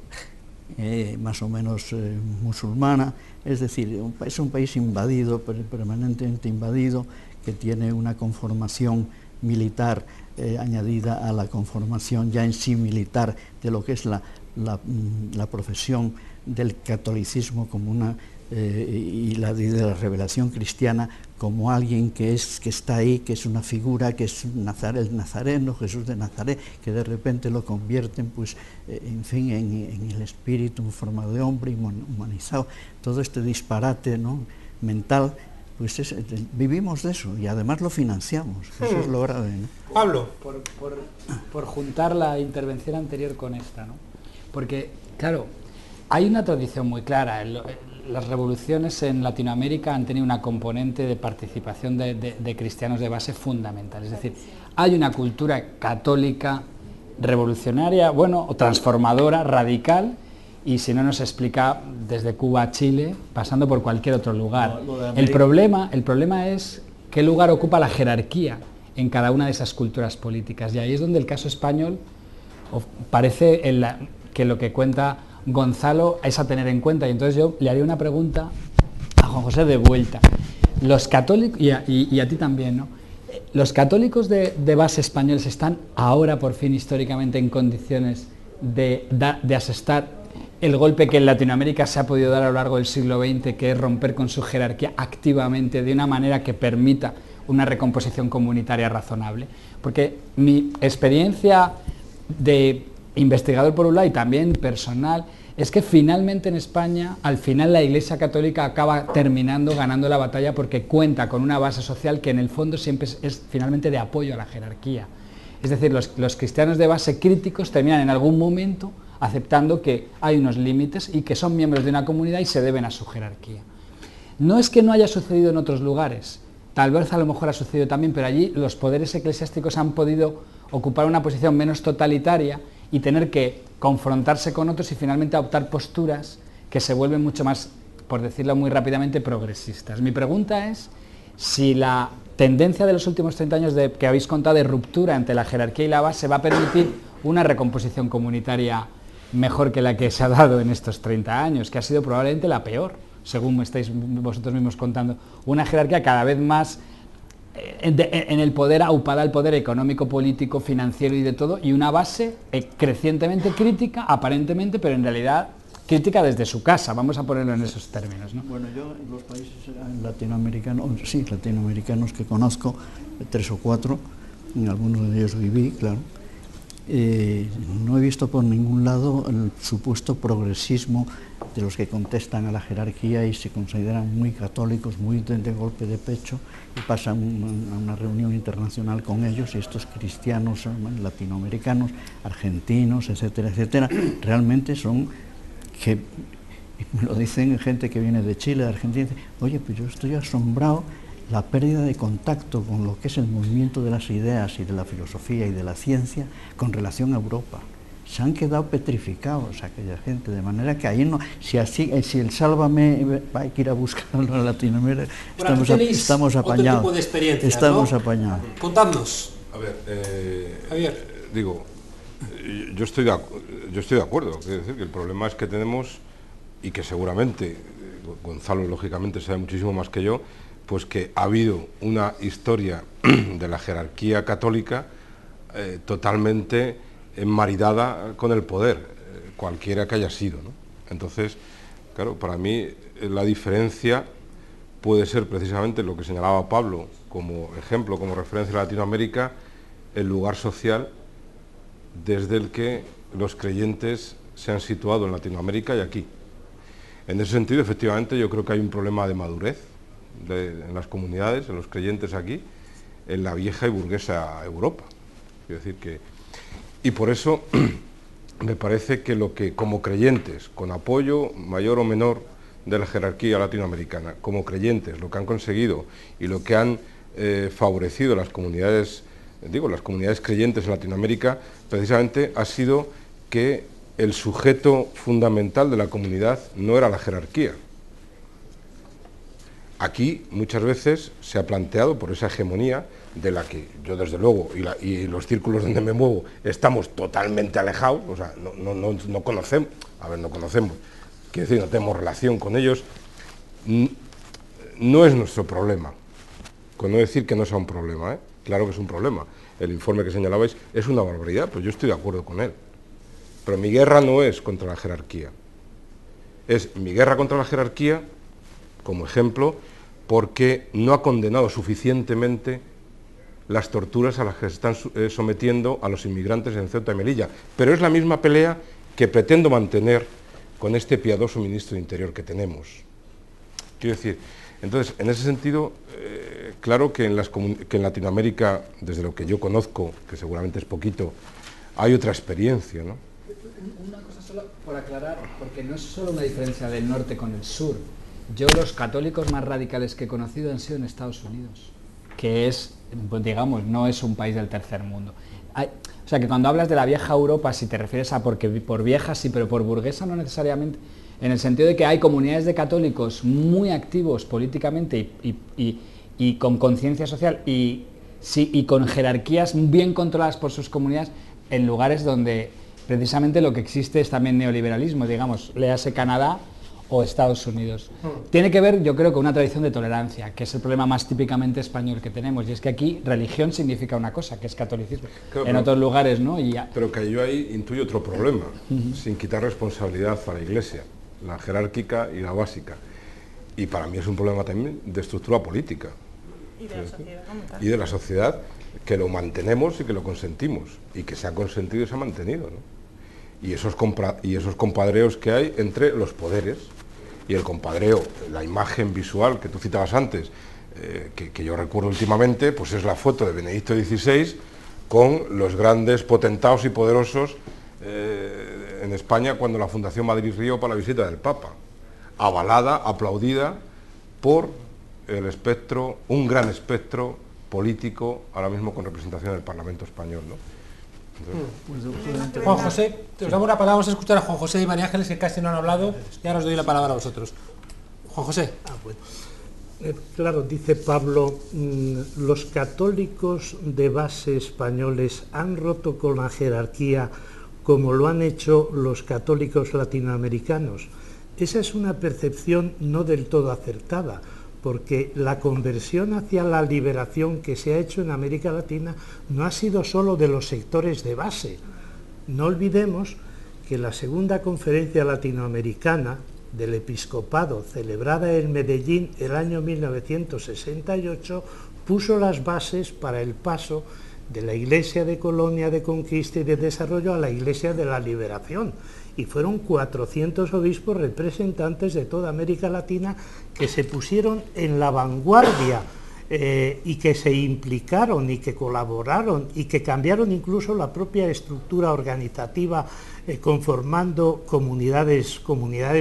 más o menos musulmana, es decir, es un país invadido, permanentemente invadido, que tiene una conformación militar añadida a la conformación ya en sí militar de lo que es la profesión del catolicismo como una y de la revelación cristiana como alguien que está ahí, que es una figura, que es el nazareno, Jesús de Nazaret, que de repente lo convierten pues en fin en el espíritu en forma de hombre humanizado. Todo este disparate, ¿no?, mental, pues vivimos de eso y además lo financiamos, eso es lo grave, ¿no? Pablo. Por juntar la intervención anterior con esta, ¿no? Porque, claro, hay una tradición muy clara. Las revoluciones en Latinoamérica han tenido una componente de participación de cristianos de base fundamental. Es decir, hay una cultura católica revolucionaria, bueno, o transformadora, radical, y si no nos explica desde Cuba a Chile, pasando por cualquier otro lugar. El problema es qué lugar ocupa la jerarquía en cada una de esas culturas políticas. Y ahí es donde el caso español parece que lo que cuenta Gonzalo es a tener en cuenta. Y entonces yo le haría una pregunta a Juan José de vuelta. Los católicos, y a ti también, ¿no? ¿Los católicos de base españoles están ahora por fin históricamente en condiciones de asestar el golpe que en Latinoamérica se ha podido dar a lo largo del siglo XX, que es romper con su jerarquía activamente de una manera que permita una recomposición comunitaria razonable? Porque mi experiencia de investigador por un lado y también personal es que finalmente en España, al final la Iglesia Católica acaba terminando ganando la batalla porque cuenta con una base social que en el fondo siempre es finalmente de apoyo a la jerarquía. Es decir, los cristianos de base críticos terminan en algún momento aceptando que hay unos límites y que son miembros de una comunidad y se deben a su jerarquía. No es que no haya sucedido en otros lugares, tal vez a lo mejor ha sucedido también, pero allí los poderes eclesiásticos han podido ocupar una posición menos totalitaria y tener que confrontarse con otros y finalmente adoptar posturas que se vuelven mucho más, por decirlo muy rápidamente, progresistas. Mi pregunta es si la tendencia de los últimos 30 años que habéis contado de ruptura entre la jerarquía y la base va a permitir una recomposición comunitaria mejor que la que se ha dado en estos 30 años, que ha sido probablemente la peor, según me estáis vosotros mismos contando. Una jerarquía cada vez más en el poder, aupada al poder económico, político, financiero y de todo, y una base crecientemente crítica, aparentemente, pero en realidad crítica desde su casa, vamos a ponerlo en esos términos, ¿no? Bueno, yo en los países latinoamericanos que conozco, 3 o 4, en algunos de ellos viví, claro, no he visto por ningún lado el supuesto progresismo de los que contestan a la jerarquía y se consideran muy católicos, muy de golpe de pecho, y pasan a una reunión internacional con ellos, y estos cristianos latinoamericanos, argentinos, etcétera, etcétera, realmente son que, me lo dicen gente que viene de Chile, de Argentina, dice, oye, pues yo estoy asombrado la pérdida de contacto con lo que es el movimiento de las ideas y de la filosofía y de la ciencia con relación a Europa. Se han quedado petrificados aquella gente, de manera que ahí no, si el Sálvame hay que ir a buscarlo en Latinoamérica, estamos apañados. Otro tipo de experiencia, estamos ¿no? apañados. Contadnos. A ver, Javier. Digo, yo estoy de acuerdo, quiero decir que el problema es que tenemos, y que seguramente Gonzalo lógicamente sabe muchísimo más que yo, pues que ha habido una historia de la jerarquía católica totalmente enmaridada con el poder, cualquiera que haya sido, ¿no? Entonces, claro, para mí la diferencia puede ser precisamente lo que señalaba Pablo como ejemplo, como referencia a Latinoamérica, el lugar social desde el que los creyentes se han situado en Latinoamérica y aquí. En ese sentido, efectivamente, yo creo que hay un problema de madurez en las comunidades, en los creyentes aquí, en la vieja y burguesa Europa. Quiero decir que, y por eso me parece que lo que como creyentes, con apoyo mayor o menor de la jerarquía latinoamericana, como creyentes, lo que han conseguido y lo que han favorecido las comunidades, las comunidades creyentes en Latinoamérica, precisamente ha sido que el sujeto fundamental de la comunidad no era la jerarquía. Aquí muchas veces se ha planteado por esa hegemonía de la que yo desde luego y los círculos donde me muevo estamos totalmente alejados, o sea, no conocemos, no conocemos, quiero decir, no tenemos relación con ellos, no es nuestro problema, con no decir que no sea un problema, claro que es un problema, el informe que señalabais es una barbaridad, pues yo estoy de acuerdo con él, pero mi guerra no es contra la jerarquía, es mi guerra contra la jerarquía, como ejemplo, porque no ha condenado suficientemente las torturas a las que se están sometiendo a los inmigrantes en Ceuta y Melilla. Pero es la misma pelea que pretendo mantener con este piadoso ministro de Interior que tenemos. Quiero decir, entonces, en ese sentido, claro que en Latinoamérica, desde lo que yo conozco, que seguramente es poquito, hay otra experiencia, ¿no? Una cosa solo por aclarar, porque no es solo una diferencia del norte con el sur. Yo los católicos más radicales que he conocido han sido en Estados Unidos, que es, pues digamos, no es un país del tercer mundo. O sea, que cuando hablas de la vieja Europa, si te refieres a porque por vieja sí, pero por burguesa no necesariamente, en el sentido de que hay comunidades de católicos muy activos políticamente y con conciencia social y con jerarquías bien controladas por sus comunidades en lugares donde precisamente lo que existe es también neoliberalismo, digamos, léase Canadá o Estados Unidos. Tiene que ver, yo creo, con una tradición de tolerancia, que es el problema más típicamente español que tenemos, y es que aquí religión significa una cosa, que es catolicismo. Claro, en otros lugares, ¿no? Pero que yo ahí intuyo otro problema, sin quitar responsabilidad a la Iglesia, la jerárquica y la básica. Y para mí es un problema también de estructura política. Y de la sociedad. Y de la sociedad, que lo mantenemos y que lo consentimos, y que se ha consentido y se ha mantenido, ¿no? Y esos compadreos que hay entre los poderes, y el compadreo, la imagen visual que tú citabas antes, que yo recuerdo últimamente, pues es la foto de Benedicto XVI con los grandes potentados y poderosos en España cuando la Fundación Madrid-Río para la visita del Papa, avalada, aplaudida por el espectro, un gran espectro político, ahora mismo con representación del Parlamento español, ¿no? Juan José, te os damos la palabra, vamos a escuchar a Juan José y María Ángeles, que casi no han hablado, y ahora os doy la palabra a vosotros. Juan José. Bueno. Claro, dice Pablo, los católicos de base españoles han roto con la jerarquía como lo han hecho los católicos latinoamericanos. Esa es una percepción no del todo acertada, porque la conversión hacia la liberación que se ha hecho en América Latina no ha sido solo de los sectores de base. No olvidemos que la segunda conferencia latinoamericana del episcopado, celebrada en Medellín el año 1968, puso las bases para el paso de la Iglesia de colonia, de conquista y de desarrollo a la Iglesia de la liberación. Y fueron 400 obispos representantes de toda América Latina que se pusieron en la vanguardia y que se implicaron y que colaboraron y que cambiaron incluso la propia estructura organizativa conformando comunidades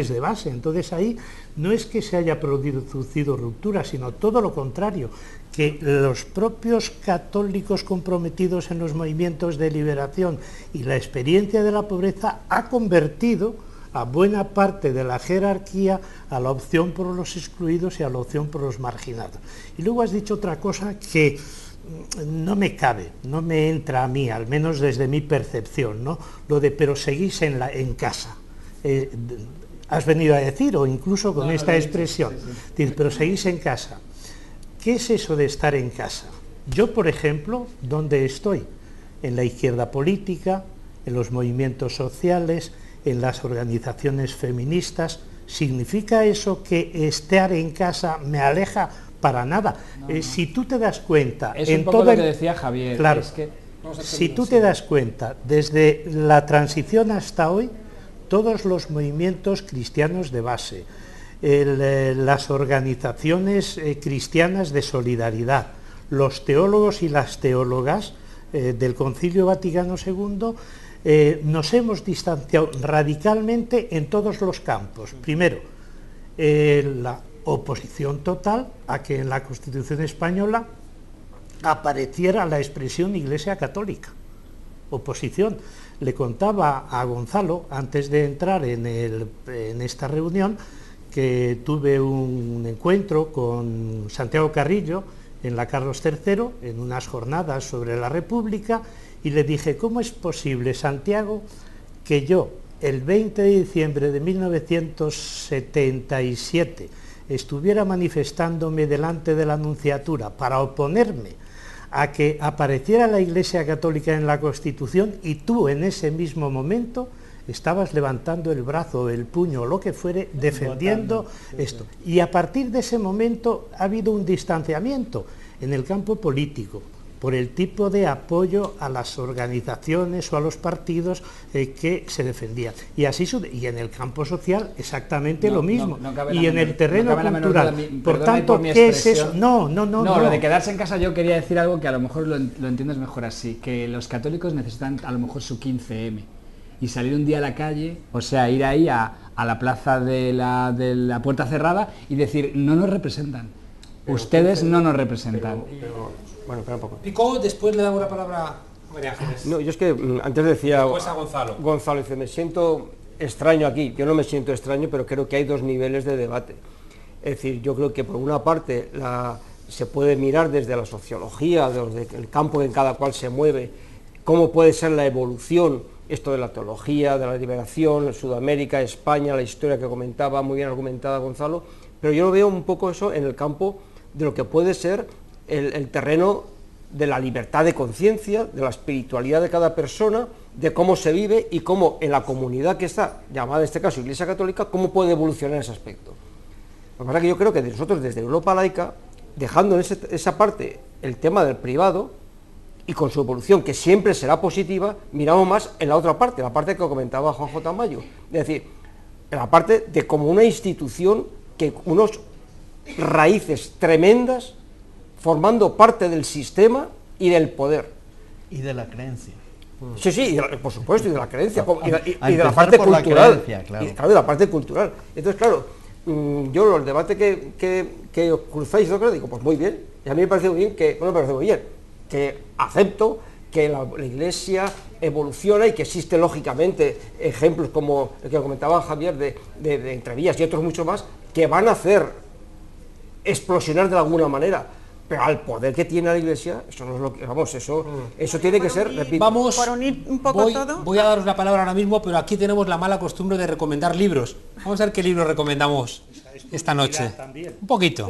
de base. Entonces ahí no es que se haya producido ruptura, sino todo lo contrario, que los propios católicos comprometidos en los movimientos de liberación y la experiencia de la pobreza ha convertido a buena parte de la jerarquía a la opción por los excluidos y a la opción por los marginados. Y luego has dicho otra cosa que no me cabe, no me entra a mí, al menos desde mi percepción, ¿no? Lo de pero seguís en casa. Has venido a decir, o incluso con esta expresión, pero seguís en casa. ¿Qué es eso de estar en casa? Yo, por ejemplo, ¿dónde estoy? En la izquierda política, en los movimientos sociales, en las organizaciones feministas. ¿Significa eso que estar en casa me aleja? Para nada. Si tú te das cuenta... Es un poco lo que decía Javier. Claro, es que... si tú te das cuenta, desde la transición hasta hoy, todos los movimientos cristianos de base, las organizaciones cristianas de solidaridad, los teólogos y las teólogas del Concilio Vaticano II, nos hemos distanciado radicalmente en todos los campos. Primero, la oposición total a que en la Constitución española apareciera la expresión Iglesia Católica. Oposición. Le contaba a Gonzalo, antes de entrar en esta reunión, que tuve un encuentro con Santiago Carrillo en la Carlos III, en unas jornadas sobre la República, y le dije, ¿cómo es posible, Santiago, que yo, el 20 de diciembre de 1977, estuviera manifestándome delante de la Nunciatura para oponerme a que apareciera la Iglesia Católica en la Constitución y tú en ese mismo momento estabas levantando el brazo, el puño o lo que fuere, defendiendo esto? Y a partir de ese momento ha habido un distanciamiento en el campo político por el tipo de apoyo a las organizaciones o a los partidos que se defendían. Y así y en el campo social exactamente lo mismo. Y en el terreno cultural. Por tanto, ¿qué es eso? No, lo de quedarse en casa, yo quería decir algo que a lo mejor lo entiendes mejor así, que los católicos necesitan a lo mejor su 15M y salir un día a la calle, o sea, ir ahí a la plaza de la Puerta Cerrada y decir, no nos representan. Ustedes no nos representan. Bueno, espera un poco. Pico, después le damos la palabra a María Ángeles. No, yo es que antes decía... Después a Gonzalo. Gonzalo dice, me siento extraño aquí. Yo no me siento extraño, pero creo que hay dos niveles de debate. Es decir, yo creo que por una parte se puede mirar desde la sociología, desde el campo en cada cual se mueve, cómo puede ser la evolución, esto de la teología, de la liberación, Sudamérica, España, la historia que comentaba, muy bien argumentada Gonzalo, pero yo lo veo un poco eso en el campo de lo que puede ser el terreno de la libertad de conciencia, de la espiritualidad de cada persona, de cómo se vive y cómo en la comunidad que está, llamada en este caso Iglesia Católica, cómo puede evolucionar ese aspecto. Lo que pasa es que yo creo que nosotros desde Europa laica, dejando en esa parte el tema del privado, y con su evolución, que siempre será positiva, miramos más en la otra parte, la parte que comentaba Juanjo Tamayo, es decir, en la parte de como una institución que unos raíces tremendas formando parte del sistema y del poder. Y de la creencia. Sí, por supuesto, y de la creencia, y de la parte cultural. Claro. Y de la parte cultural. Entonces, claro, yo el debate que cruzáis, digo, pues muy bien, y a mí me parece muy bien que acepto que la Iglesia evoluciona y que existen lógicamente ejemplos como el que comentaba Javier de Entrevías y otros mucho más, que van a hacer explosionar de alguna manera. Pero al poder que tiene la Iglesia, eso no es lo que, vamos, eso tiene que ser, repito. Vamos, por unir un poco todo. Voy a daros la palabra ahora mismo, pero aquí tenemos la mala costumbre de recomendar libros. Vamos a ver qué libro recomendamos esta noche. Un poquito.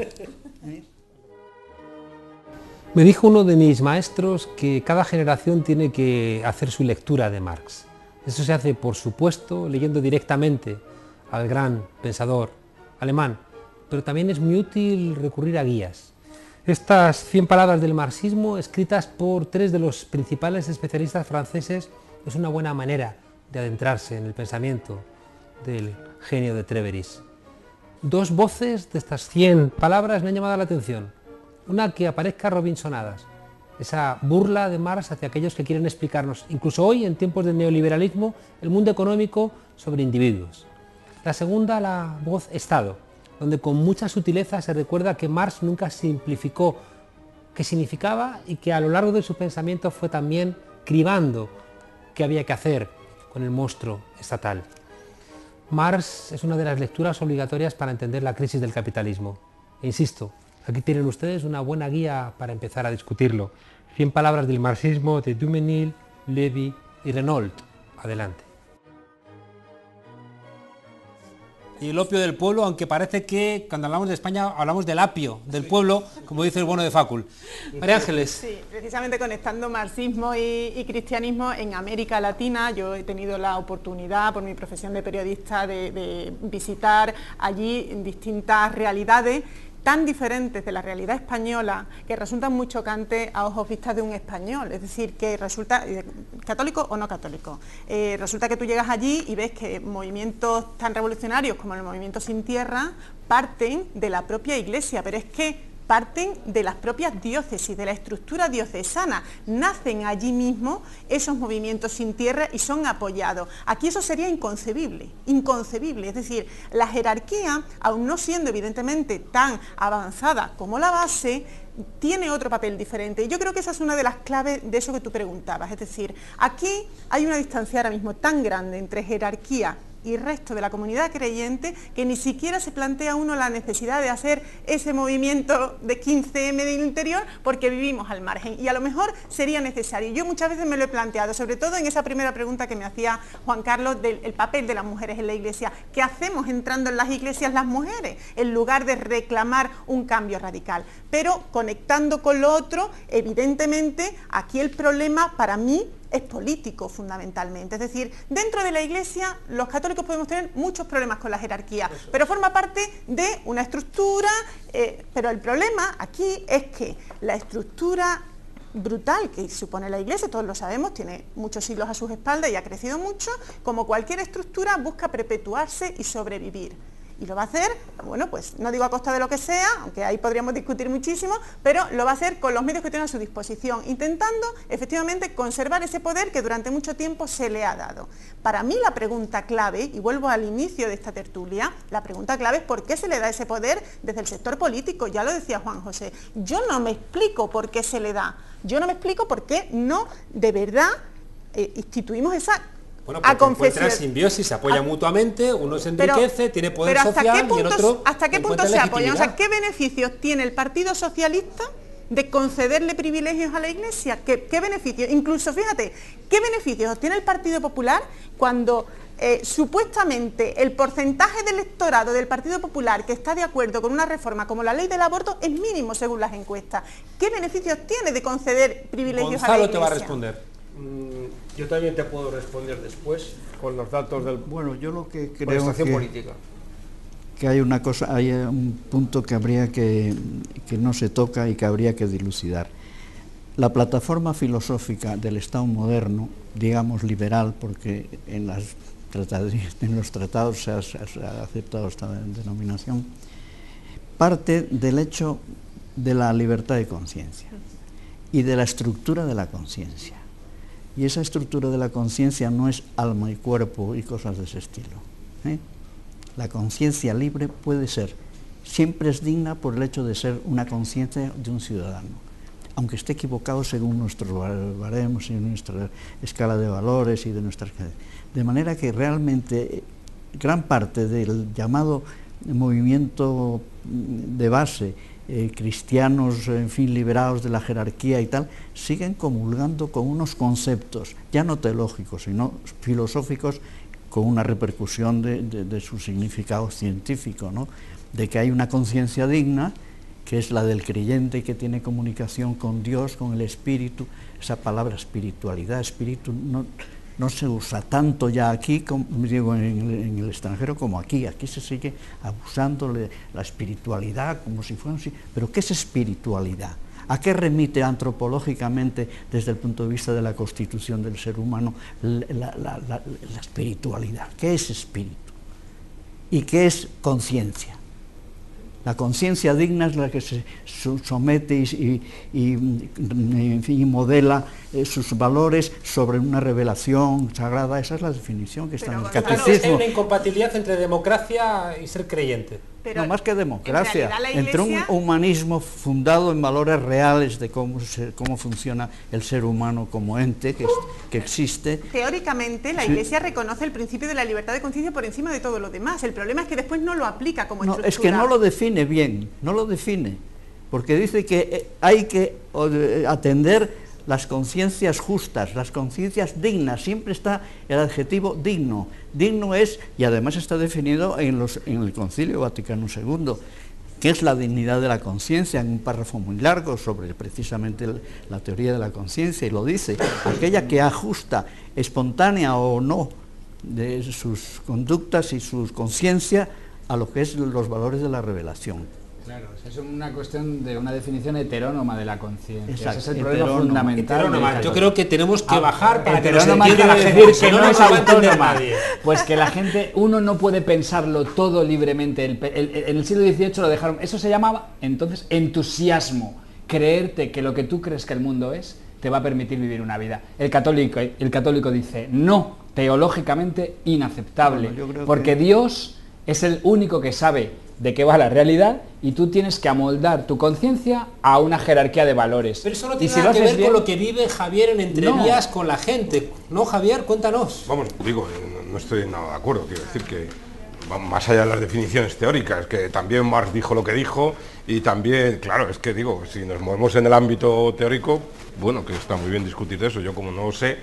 Me dijo uno de mis maestros que cada generación tiene que hacer su lectura de Marx. Eso se hace, por supuesto, leyendo directamente al gran pensador alemán, pero también es muy útil recurrir a guías. Estas 100 palabras del marxismo, escritas por 3 de los principales especialistas franceses, es una buena manera de adentrarse en el pensamiento del genio de Tréveris. 2 voces de estas 100 palabras me han llamado la atención. Una, que aparezca Robinsonadas, esa burla de Marx hacia aquellos que quieren explicarnos, incluso hoy, en tiempos del neoliberalismo, el mundo económico sobre individuos. La segunda, la voz Estado, donde con mucha sutileza se recuerda que Marx nunca simplificó qué significaba y que a lo largo de su pensamiento fue también cribando qué había que hacer con el monstruo estatal. Marx es una de las lecturas obligatorias para entender la crisis del capitalismo. E insisto, aquí tienen ustedes una buena guía para empezar a discutirlo. 100 palabras del marxismo de Duménil, Lévy y Renault. Adelante. Y el opio del pueblo, aunque parece que cuando hablamos de España hablamos del apio del pueblo, como dice el bueno de Facul. María Ángeles. Sí, precisamente conectando marxismo y cristianismo en América Latina, yo he tenido la oportunidad, por mi profesión de periodista, de visitar allí distintas realidades tan diferentes de la realidad española que resultan muy chocantes a ojos vistas de un español, es decir, que resulta, católico o no católico, resulta que tú llegas allí y ves que movimientos tan revolucionarios como el movimiento Sin Tierra parten de la propia Iglesia, pero es que parten de las propias diócesis, de la estructura diocesana, nacen allí mismo esos movimientos sin tierra y son apoyados. Aquí eso sería inconcebible, es decir, la jerarquía, aun no siendo evidentemente tan avanzada como la base, tiene otro papel diferente. Y yo creo que esa es una de las claves de eso que tú preguntabas, es decir, aquí hay una distancia ahora mismo tan grande entre jerarquía y resto de la comunidad creyente que ni siquiera se plantea uno la necesidad de hacer ese movimiento de 15M del interior porque vivimos al margen y a lo mejor sería necesario. Yo muchas veces me lo he planteado, sobre todo en esa primera pregunta que me hacía Juan Carlos del papel de las mujeres en la Iglesia. ¿Qué hacemos entrando en las iglesias las mujeres en lugar de reclamar un cambio radical? Pero conectando con lo otro, evidentemente aquí el problema para mí es político fundamentalmente, es decir, dentro de la Iglesia los católicos podemos tener muchos problemas con la jerarquía, pero forma parte de una estructura, pero el problema aquí es que la estructura brutal que supone la Iglesia, todos lo sabemos, tiene muchos siglos a sus espaldas y ha crecido mucho, como cualquier estructura busca perpetuarse y sobrevivir. Y lo va a hacer, bueno, pues no digo a costa de lo que sea, aunque ahí podríamos discutir muchísimo, pero lo va a hacer con los medios que tiene a su disposición, intentando efectivamente conservar ese poder que durante mucho tiempo se le ha dado. Para mí la pregunta clave, y vuelvo al inicio de esta tertulia, la pregunta clave es por qué se le da ese poder desde el sector político, ya lo decía Juan José. Yo no me explico por qué se le da, yo no me explico por qué no de verdad instituimos esa... Bueno, porque encuentran simbiosis, se apoyan mutuamente, uno se enriquece, tiene poder social y el otro... ¿Hasta qué punto se apoyan? O sea, ¿qué beneficios tiene el Partido Socialista de concederle privilegios a la Iglesia? ¿Qué beneficios? Incluso, fíjate, ¿qué beneficios tiene el Partido Popular cuando supuestamente el porcentaje del electorado del Partido Popular que está de acuerdo con una reforma como la ley del aborto es mínimo según las encuestas? ¿Qué beneficios tiene de conceder privilegios a la Iglesia? Gonzalo te va a responder. Yo también te puedo responder después con los datos del... Bueno, yo lo que creo política. Que hay una cosa, hay un punto que habría que no se toca y que habría que dilucidar. La plataforma filosófica del Estado moderno, digamos liberal, porque en los tratados se ha aceptado esta denominación, parte del hecho de la libertad de conciencia y de la estructura de la conciencia. Y esa estructura de la conciencia no es alma y cuerpo y cosas de ese estilo. La conciencia libre puede ser, siempre es digna por el hecho de ser una conciencia de un ciudadano, aunque esté equivocado según nuestros baremos y nuestra escala de valores y de nuestras... De manera que realmente gran parte del llamado movimiento de base, cristianos, en fin, liberados de la jerarquía y tal, siguen comulgando con unos conceptos, ya no teológicos, sino filosóficos, con una repercusión de su significado científico, ¿no? De que hay una conciencia digna, que es la del creyente que tiene comunicación con Dios, con el espíritu. Esa palabra espiritualidad, espíritu, no se usa tanto ya aquí, como, digo, en el extranjero como aquí. Aquí se sigue abusando de la espiritualidad como si fuera así. ¿Pero qué es espiritualidad? ¿A qué remite antropológicamente, desde el punto de vista de la constitución del ser humano, la espiritualidad? ¿Qué es espíritu? ¿Y qué es conciencia? La conciencia digna es la que se somete y modela sus valores sobre una revelación sagrada. Esa es la definición que está en el catecismo. Hay una incompatibilidad entre democracia y ser creyente. No más que democracia, entre un humanismo fundado en valores reales de cómo funciona el ser humano como ente que existe. Teóricamente la Iglesia reconoce el principio de la libertad de conciencia por encima de todo lo demás. El problema es que después no lo aplica como estructura. Es que no lo define bien, no lo define, porque dice que hay que atender las conciencias justas, las conciencias dignas. Siempre está el adjetivo digno. Digno es, y además está definido en el Concilio Vaticano II, que es la dignidad de la conciencia, en un párrafo muy largo sobre precisamente la teoría de la conciencia, y lo dice: aquella que ajusta, espontánea o no, de sus conductas y su conciencia a lo que es los valores de la revelación. Claro, es una cuestión de una definición heterónoma de la conciencia. Ese es el heterónoma, problema fundamental. Yo creo que tenemos que bajar para que nos heterónoma entienda quiere la decir gente, que si no es nos va a entender autónoma. nadie. Pues que la gente, uno no puede pensarlo todo libremente. En el siglo XVIII lo dejaron. Eso se llamaba entonces entusiasmo. Creerte que lo que tú crees que el mundo es te va a permitir vivir una vida. El católico dice no, teológicamente inaceptable, Bueno, porque Dios es el único que sabe de qué va la realidad y tú tienes que amoldar tu conciencia a una jerarquía de valores. Pero eso no Y tiene si nada lo que haces ver con bien- lo que vive Javier en entrevías con la gente. ¿No, Javier? Cuéntanos. Vamos, digo, no estoy nada de acuerdo. Quiero decir que, más allá de las definiciones teóricas, que también Marx dijo lo que dijo, y también, claro, es que digo, si nos movemos en el ámbito teórico, bueno, que está muy bien discutir de eso. Yo, como no lo sé.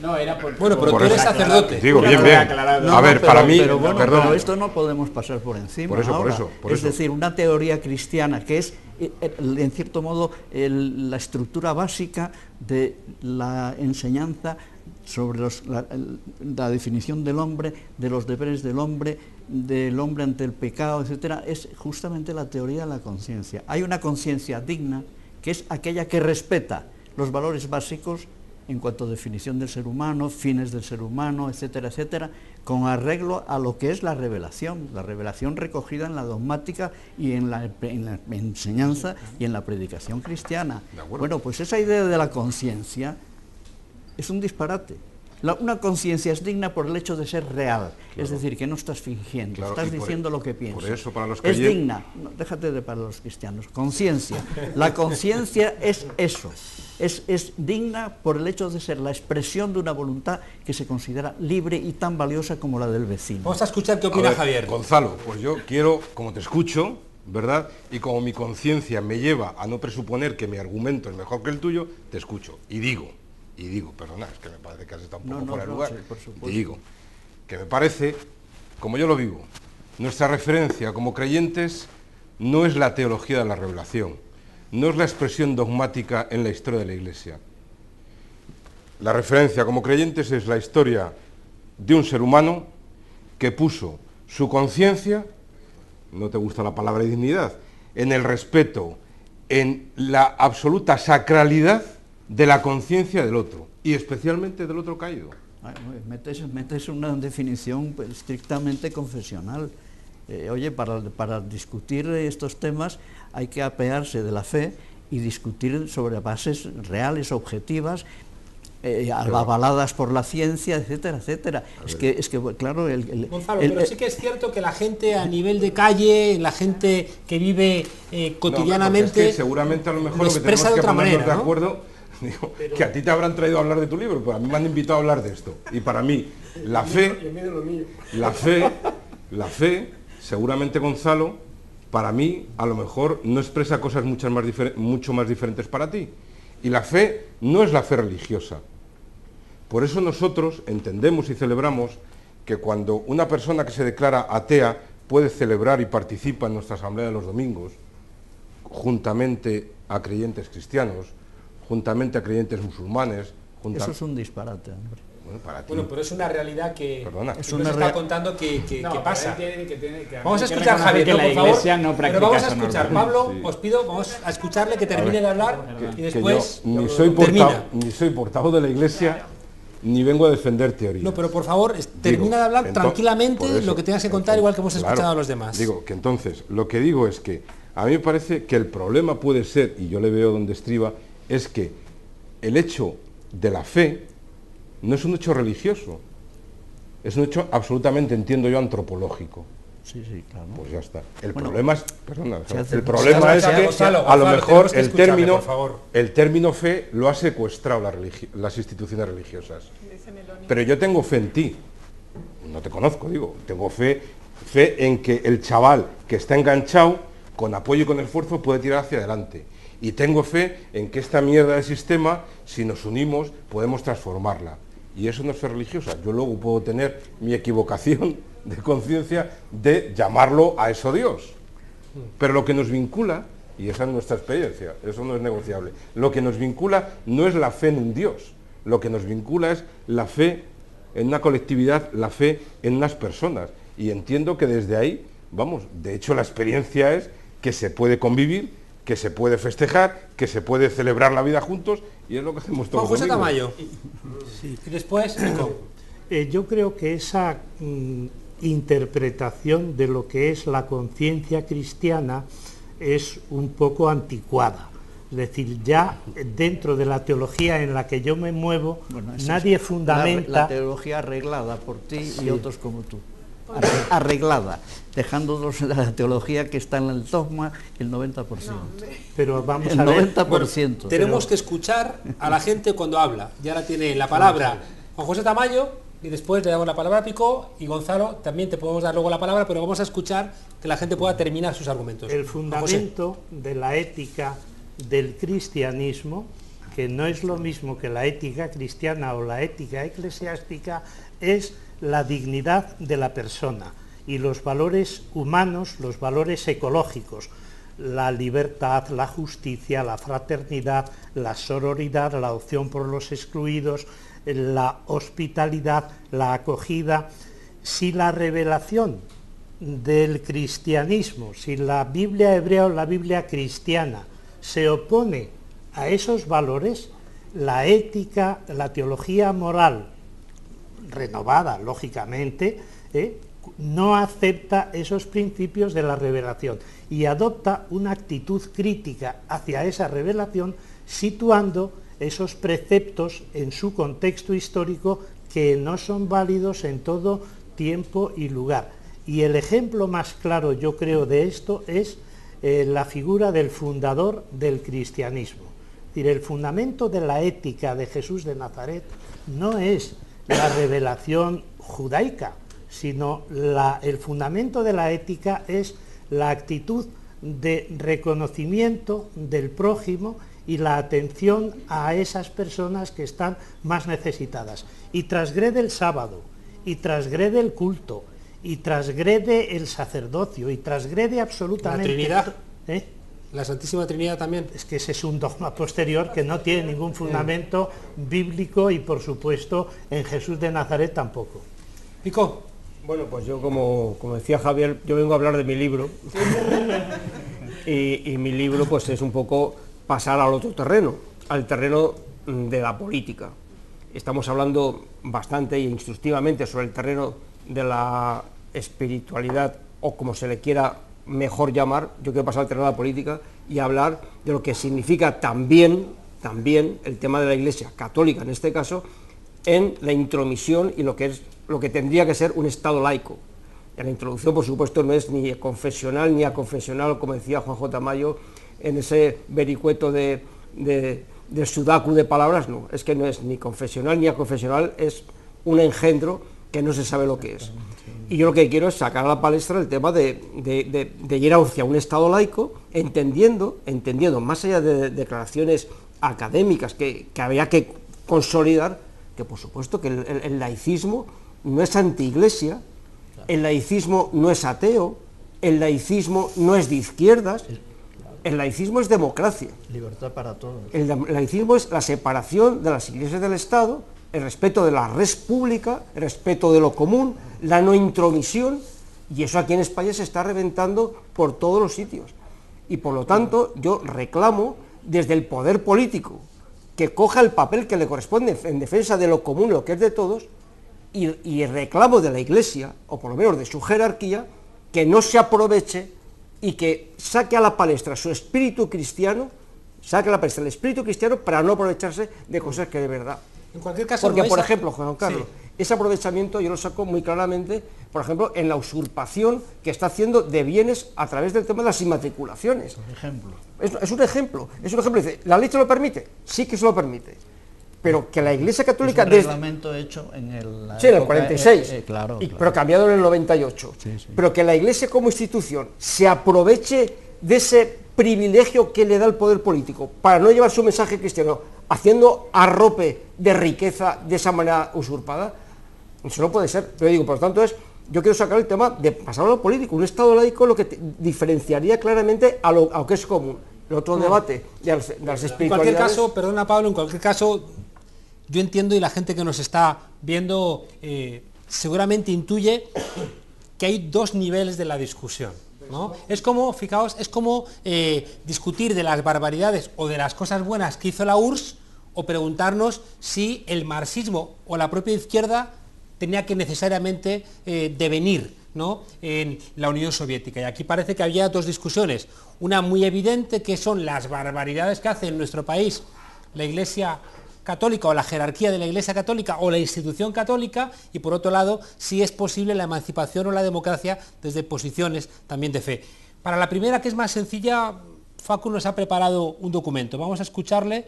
No, era por... Bueno, pero por tú eres eso- sacerdote. Digo, bien, bien. No, A ver, pero, para mí, pero bueno, perdón. pero esto no podemos pasar por encima. Por eso, ahora. por Es eso. decir, una teoría cristiana que es, en cierto modo, la estructura básica de la enseñanza sobre la definición del hombre, de los deberes del hombre ante el pecado, etcétera, es justamente la teoría de la conciencia. Hay una conciencia digna, que es aquella que respeta los valores básicos en cuanto a definición del ser humano, fines del ser humano, etcétera, etcétera, con arreglo a lo que es la revelación recogida en la dogmática y en la enseñanza y en la predicación cristiana. Bueno, pues esa idea de la conciencia es un disparate. Una conciencia es digna por el hecho de ser real, es decir, que no estás fingiendo, estás diciendo lo que piensas. Por eso, para los es digna, no, déjate de para los cristianos, conciencia. La conciencia es eso, es digna por el hecho de ser la expresión de una voluntad que se considera libre y tan valiosa como la del vecino. Vamos a escuchar qué opina Javier. Gonzalo, pues yo quiero, como te escucho, ¿verdad? Y como mi conciencia me lleva a no presuponer que mi argumento es mejor que el tuyo, te escucho y digo, perdona, es que me parece que has estado un poco fuera de lugar, sí, por supuesto. y digo que me parece, como yo lo vivo, nuestra referencia como creyentes no es la teología de la revelación, no es la expresión dogmática en la historia de la Iglesia. La referencia como creyentes es la historia de un ser humano que puso su conciencia, no te gusta la palabra dignidad, en el respeto, en la absoluta sacralidad de la conciencia del otro, y especialmente del otro caído. Metes una definición estrictamente confesional. Oye, para discutir estos temas hay que apearse de la fe y discutir sobre bases reales, objetivas, avaladas por la ciencia, etcétera, etcétera. Es que claro, Gonzalo, pero sí que es cierto que la gente a nivel de calle, la gente que vive cotidianamente, es que seguramente a lo mejor lo lo que expresa tenemos de que otra ponernos manera, de ¿no? acuerdo, digo, que a ti te habrán traído a hablar de tu libro, pero a mí me han invitado a hablar de esto. Y para mí, la fe, seguramente, Gonzalo, para mí, a lo mejor no expresa cosas mucho más diferentes para ti. Y la fe no es la fe religiosa. Por eso nosotros entendemos y celebramos que cuando una persona que se declara atea puede celebrar y participa en nuestra asamblea de los domingos, juntamente a creyentes cristianos, juntamente a creyentes musulmanes... Eso es un disparate, hombre. Bueno, para ti. Bueno, pero es una realidad que Es nos está contando que pasa. Vamos a que escuchar a Javier, reconocer que la por favor. Iglesia no Pero practica vamos a esa escuchar, norma. Pablo, Sí. os pido, vamos a escucharle que termine de hablar y Que después yo ni soy portavoz de la Iglesia, ni vengo a defender teorías. No, pero por favor, termina de hablar tranquilamente por eso, lo que tengas que contar, igual que hemos claro, escuchado a los demás. Digo que entonces, lo que digo es que a mí me parece que el problema puede ser, y yo le veo donde estriba, es que el hecho de la fe no es un hecho religioso, es un hecho absolutamente, entiendo yo, antropológico. Sí, sí, claro. Pues ya está. El Bueno, problema es, perdona, se hace- el problema es que Gonzalo, a lo mejor tenemos que escucharle, por favor. el término fe lo ha secuestrado las instituciones religiosas. Pero yo tengo fe en ti, no te conozco, digo, tengo fe en que el chaval que está enganchado, con apoyo y con esfuerzo, puede tirar hacia adelante. Y tengo fe en que esta mierda de sistema, si nos unimos, podemos transformarla. Y eso no es fe religiosa. Yo luego puedo tener mi equivocación de conciencia de llamarlo a eso Dios. Pero lo que nos vincula, y esa es nuestra experiencia, eso no es negociable, lo que nos vincula no es la fe en un Dios, lo que nos vincula es la fe en una colectividad, la fe en unas personas. Y entiendo que desde ahí, vamos, de hecho la experiencia es que se puede convivir, que se puede festejar, que se puede celebrar la vida juntos, y es lo que hacemos todos. Juan José los Tamayo. domingos. Sí. Y después, Nico. Yo creo que esa interpretación de lo que es la conciencia cristiana es un poco anticuada. Es decir, ya dentro de la teología en la que yo me muevo, nadie fundamenta... La teología arreglada por ti y otros como tú. Arreglada, dejando la teología que está en el dogma el 90%. Pero vamos el a ver... 90%. Tenemos que escuchar a la gente cuando habla. Y ahora tiene la palabra Juan José Tamayo, y después le damos la palabra a Picó, y Gonzalo, también te podemos dar luego la palabra, pero vamos a escuchar que la gente pueda terminar sus argumentos. El fundamento de la ética del cristianismo, que no es lo mismo que la ética cristiana o la ética eclesiástica, es la dignidad de la persona y los valores humanos, los valores ecológicos, la libertad, la justicia, la fraternidad, la sororidad, la opción por los excluidos, la hospitalidad, la acogida. Si la revelación del cristianismo, si la Biblia hebrea o la Biblia cristiana se opone a esos valores, la ética, la teología moral, renovada lógicamente, no acepta esos principios de la revelación y adopta una actitud crítica hacia esa revelación, situando esos preceptos en su contexto histórico que no son válidos en todo tiempo y lugar. Y el ejemplo más claro, yo creo, de esto es la figura del fundador del cristianismo. Es decir, el fundamento de la ética de Jesús de Nazaret no es la revelación judaica, sino el fundamento de la ética es la actitud de reconocimiento del prójimo y la atención a esas personas que están más necesitadas. Y transgrede el sábado, y transgrede el culto, y transgrede el sacerdocio, y transgrede absolutamente... ¿La Trinidad? ¿La Santísima Trinidad también? Es que ese es un dogma posterior que no tiene ningún fundamento bíblico y, por supuesto, en Jesús de Nazaret tampoco. Pico. Bueno, pues yo, como decía Javier, yo vengo a hablar de mi libro. y mi libro pues es un poco pasar al otro terreno, al terreno de la política. Estamos hablando bastante e instructivamente sobre el terreno de la espiritualidad, o como se le quiera mejor llamar. Yo quiero pasar al terreno de la política y hablar de lo que significa también el tema de la Iglesia católica, en este caso, en la intromisión y lo que tendría que ser un Estado laico. La introducción, por supuesto, no es ni confesional ni aconfesional, como decía Juan J. Tamayo, en ese vericueto de sudaku de palabras. No, es que no es ni confesional ni aconfesional, es un engendro que no se sabe lo que es. Y yo lo que quiero es sacar a la palestra el tema de ir hacia un Estado laico, entendiendo, más allá de declaraciones académicas que había que consolidar, que por supuesto que el laicismo no es anti-iglesia, el laicismo no es ateo, el laicismo no es de izquierdas, el laicismo es democracia. Libertad para todos. El laicismo es la separación de las iglesias del Estado el respeto de la res pública, el respeto de lo común, la no intromisión, y eso aquí en España se está reventando por todos los sitios. Y por lo tanto yo reclamo desde el poder político que coja el papel que le corresponde en defensa de lo común, lo que es de todos, y reclamo de la Iglesia, o por lo menos de su jerarquía, que no se aproveche y que saque a la palestra su espíritu cristiano, saque a la palestra el espíritu cristiano para no aprovecharse de cosas que de verdad. En cualquier caso, porque, no por es... ejemplo, Juan Carlos, sí, ese aprovechamiento yo lo saco muy claramente, por ejemplo, en la usurpación que está haciendo de bienes a través del tema de las inmatriculaciones. Por ejemplo. Es un ejemplo, dice, ¿la ley se lo permite? Sí que se lo permite. Pero que la Iglesia Católica... Es un reglamento hecho en el... Sí, en el 46, claro. Pero cambiado en el 98. Sí, sí. Pero que la Iglesia como institución se aproveche de ese privilegio que le da el poder político para no llevar su mensaje cristiano haciendo arrope de riqueza de esa manera usurpada, eso no puede ser. Pero digo, por lo tanto, yo quiero sacar el tema de pasar a lo político. Un Estado laico lo que diferenciaría claramente a lo que es común. El otro debate de las espiritualidades... En cualquier caso, perdona Pablo, en cualquier caso, yo entiendo, y la gente que nos está viendo seguramente intuye que hay dos niveles de la discusión, ¿no? Es como, fijaos, es como discutir de las barbaridades o de las cosas buenas que hizo la URSS, o preguntarnos si el marxismo o la propia izquierda tenía que necesariamente devenir, ¿no?, en la Unión Soviética. Y aquí parece que había dos discusiones, una muy evidente, que son las barbaridades que hace en nuestro país la Iglesia Católica, o la jerarquía de la Iglesia Católica, o la institución católica, y por otro lado, si es posible la emancipación o la democracia desde posiciones también de fe. Para la primera, que es más sencilla, Facu nos ha preparado un documento. Vamos a escucharle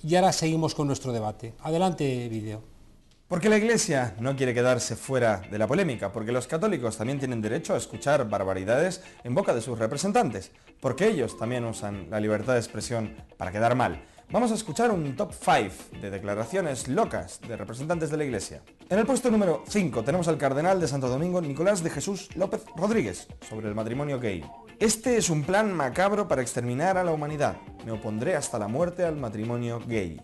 y ahora seguimos con nuestro debate. Adelante, vídeo. Porque la Iglesia no quiere quedarse fuera de la polémica, porque los católicos también tienen derecho a escuchar barbaridades en boca de sus representantes, porque ellos también usan la libertad de expresión para quedar mal. Vamos a escuchar un top 5 de declaraciones locas de representantes de la Iglesia. En el puesto número 5 tenemos al cardenal de Santo Domingo, Nicolás de Jesús López Rodríguez, sobre el matrimonio gay. Este es un plan macabro para exterminar a la humanidad. Me opondré hasta la muerte al matrimonio gay.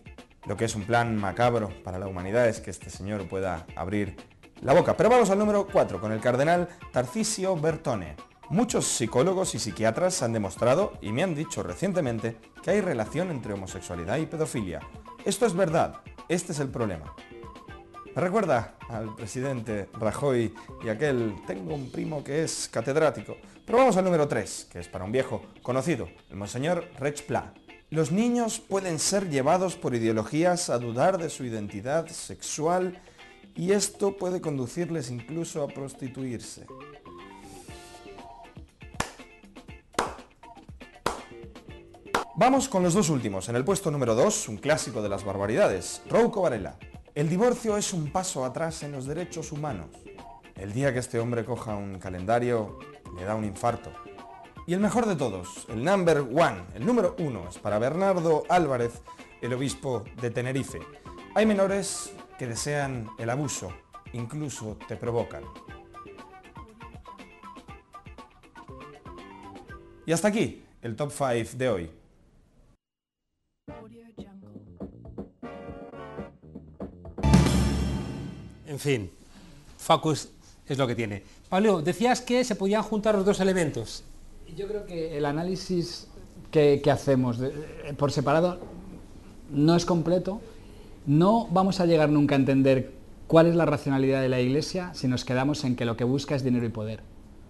Lo que es un plan macabro para la humanidad es que este señor pueda abrir la boca. Pero vamos al número 4, con el cardenal Tarcisio Bertone. Muchos psicólogos y psiquiatras han demostrado, y me han dicho recientemente, que hay relación entre homosexualidad y pedofilia. Esto es verdad, este es el problema. Me recuerda al presidente Rajoy y aquel, tengo un primo que es catedrático. Pero vamos al número 3, que es para un viejo conocido, el monseñor Reig Pla. Los niños pueden ser llevados por ideologías a dudar de su identidad sexual y esto puede conducirles incluso a prostituirse. Vamos con los dos últimos. En el puesto número 2, un clásico de las barbaridades, Rouco Varela. El divorcio es un paso atrás en los derechos humanos. El día que este hombre coja un calendario, le da un infarto. Y el mejor de todos, el number one, el número 1, es para Bernardo Álvarez, el obispo de Tenerife. Hay menores que desean el abuso, incluso te provocan. Y hasta aquí el top 5 de hoy. En fin, Facus es lo que tiene. Pablo, decías que se podían juntar los dos elementos. Yo creo que el análisis que hacemos por separado no es completo. No vamos a llegar nunca a entender cuál es la racionalidad de la Iglesia si nos quedamos en que lo que busca es dinero y poder.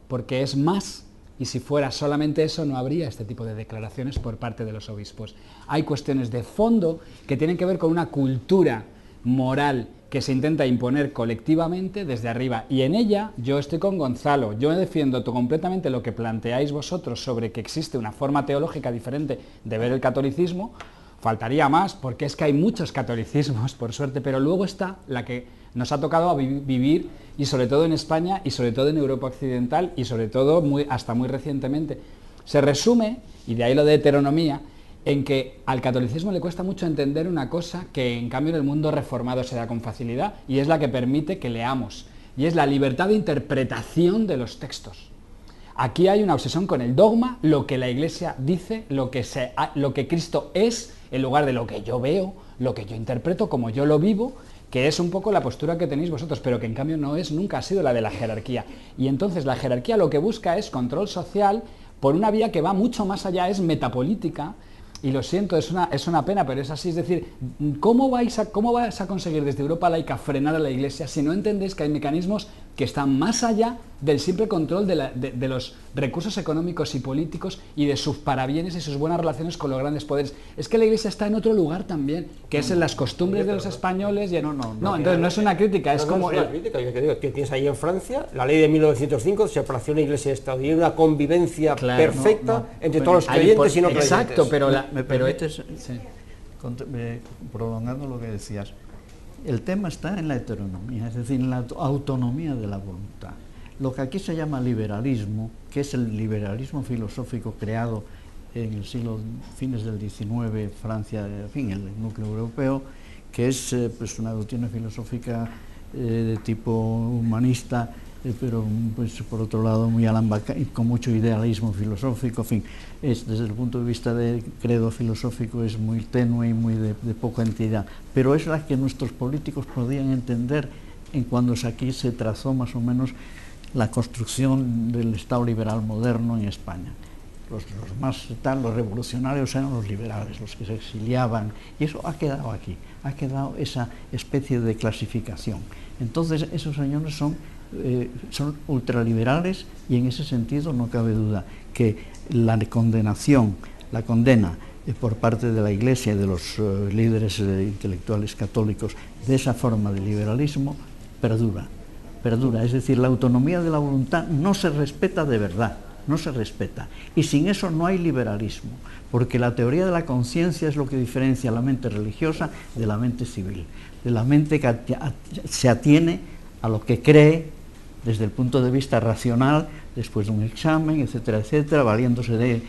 Porque es más, y si fuera solamente eso no habría este tipo de declaraciones por parte de los obispos. Hay cuestiones de fondo que tienen que ver con una cultura moral que se intenta imponer colectivamente desde arriba, y en ella yo estoy con Gonzalo, yo defiendo completamente lo que planteáis vosotros sobre que existe una forma teológica diferente de ver el catolicismo. Faltaría más, porque es que hay muchos catolicismos, por suerte, pero luego está la que nos ha tocado vivir, y sobre todo en España, y sobre todo en Europa Occidental, y sobre todo hasta muy recientemente. Se resume, y de ahí lo de heteronomía, en que al catolicismo le cuesta mucho entender una cosa que en cambio en el mundo reformado se da con facilidad, y es la que permite que leamos, y es la libertad de interpretación de los textos. Aquí hay una obsesión con el dogma, lo que la Iglesia dice, lo que Cristo es, en lugar de lo que yo veo, lo que yo interpreto, como yo lo vivo, que es un poco la postura que tenéis vosotros, pero que en cambio nunca ha sido la de la jerarquía. Y entonces la jerarquía lo que busca es control social por una vía que va mucho más allá, es metapolítica. Y lo siento, es una pena, pero es así. Es decir, ¿cómo vais a conseguir desde Europa laica frenar a la Iglesia si no entendéis que hay mecanismos que están más allá del simple control de los recursos económicos y políticos y de sus parabienes y sus buenas relaciones con los grandes poderes? Es que la Iglesia está en otro lugar también, que es en las costumbres de los españoles. Y entonces no es una crítica, es como... No es una crítica, yo digo que tienes ahí en Francia la ley de 1905, separación de Iglesia y Estado, y hay una convivencia perfecta entre todos los creyentes y no creyentes. Exacto, pero... ¿Me permites, sí, prolongando lo que decías? El tema está en la heteronomía, es decir, en la autonomía de la voluntad. Lo que aquí se llama liberalismo, que es el liberalismo filosófico creado en el siglo, fines del XIX, Francia, en fin, el núcleo europeo, que es pues una doctrina filosófica de tipo humanista, pero pues, por otro lado muy con mucho idealismo filosófico, en fin, desde el punto de vista de credo filosófico es muy tenue y muy de poca entidad, pero es la que nuestros políticos podían entender en cuando aquí se trazó más o menos la construcción del Estado liberal moderno en España. Los revolucionarios eran los liberales, los que se exiliaban, y eso ha quedado aquí, ha quedado esa especie de clasificación. Entonces esos señores son ultraliberales, y en ese sentido no cabe duda que la condena por parte de la Iglesia y de los líderes intelectuales católicos de esa forma de liberalismo perdura, es decir, la autonomía de la voluntad no se respeta de verdad, no se respeta, y sin eso no hay liberalismo, porque la teoría de la conciencia es lo que diferencia la mente religiosa de la mente civil, de la mente que se atiene a lo que cree desde el punto de vista racional, después de un examen, etcétera, etcétera, valiéndose de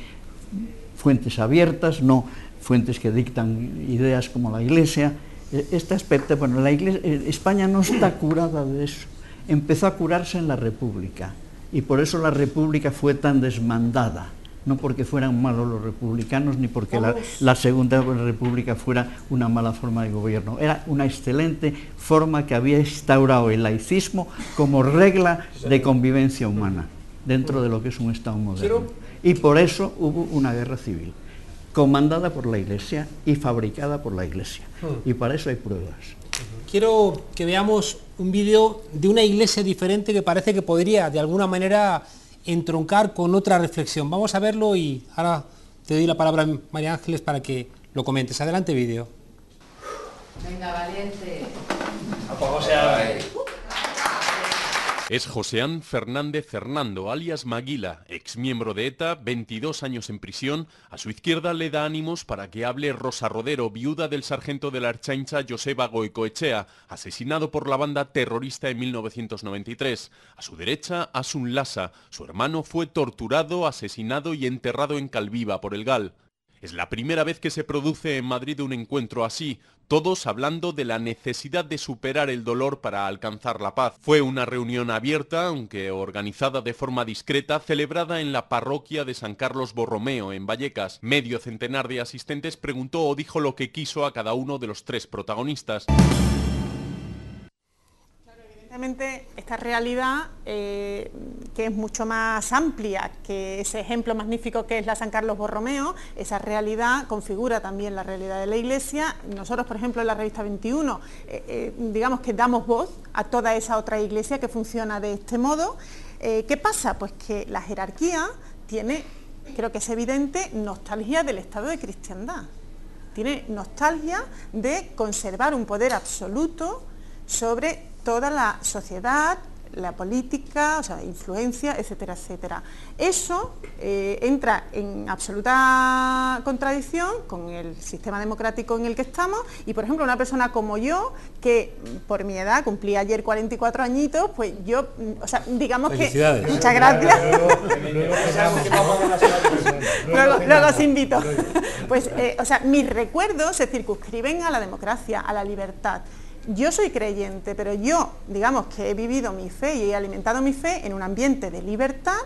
fuentes abiertas, no fuentes que dictan ideas como la Iglesia. Este aspecto, bueno, la Iglesia, España no está curada de eso. Empezó a curarse en la República, y por eso la República fue tan desmandada. No porque fueran malos los republicanos, ni porque la Segunda República fuera una mala forma de gobierno. Era una excelente forma que había instaurado el laicismo como regla de convivencia humana dentro de lo que es un Estado moderno. Y por eso hubo una guerra civil, comandada por la Iglesia y fabricada por la Iglesia. Y para eso hay pruebas. Quiero que veamos un vídeo de una iglesia diferente que parece que podría, de alguna manera, entroncar con otra reflexión. Vamos a verlo y ahora te doy la palabra, María Ángeles, para que lo comentes. Adelante, vídeo. Venga, valiente. Es Joseán Fernández Fernando, alias Maguila, exmiembro de ETA, 22 años en prisión. A su izquierda le da ánimos para que hable Rosa Rodero, viuda del sargento de la Ertzaintza Joseba Goicoechea, asesinado por la banda terrorista en 1993. A su derecha, Asun Lasa, su hermano fue torturado, asesinado y enterrado en Calviva por el GAL. Es la primera vez que se produce en Madrid un encuentro así, todos hablando de la necesidad de superar el dolor para alcanzar la paz. Fue una reunión abierta, aunque organizada de forma discreta, celebrada en la parroquia de San Carlos Borromeo, en Vallecas. Medio centenar de asistentes preguntó o dijo lo que quiso a cada uno de los tres protagonistas. Evidentemente, esta realidad, que es mucho más amplia que ese ejemplo magnífico que es la San Carlos Borromeo, esa realidad configura también la realidad de la Iglesia. Nosotros, por ejemplo, en la revista 21, digamos que damos voz a toda esa otra Iglesia que funciona de este modo. ¿Qué pasa? Pues que la jerarquía tiene, creo que es evidente, nostalgia del estado de cristiandad. Tiene nostalgia de conservar un poder absoluto sobre toda la sociedad, la política, o sea, influencia, etcétera, etcétera. Eso entra en absoluta contradicción con el sistema democrático en el que estamos, y por ejemplo una persona como yo, que por mi edad, cumplí ayer 44 añitos, pues yo, o sea, digamos que... Muchas gracias. Luego os invito. Pues, o sea, mis recuerdos se circunscriben a la democracia, a la libertad. Yo soy creyente, pero yo, digamos que he vivido mi fe y he alimentado mi fe en un ambiente de libertad,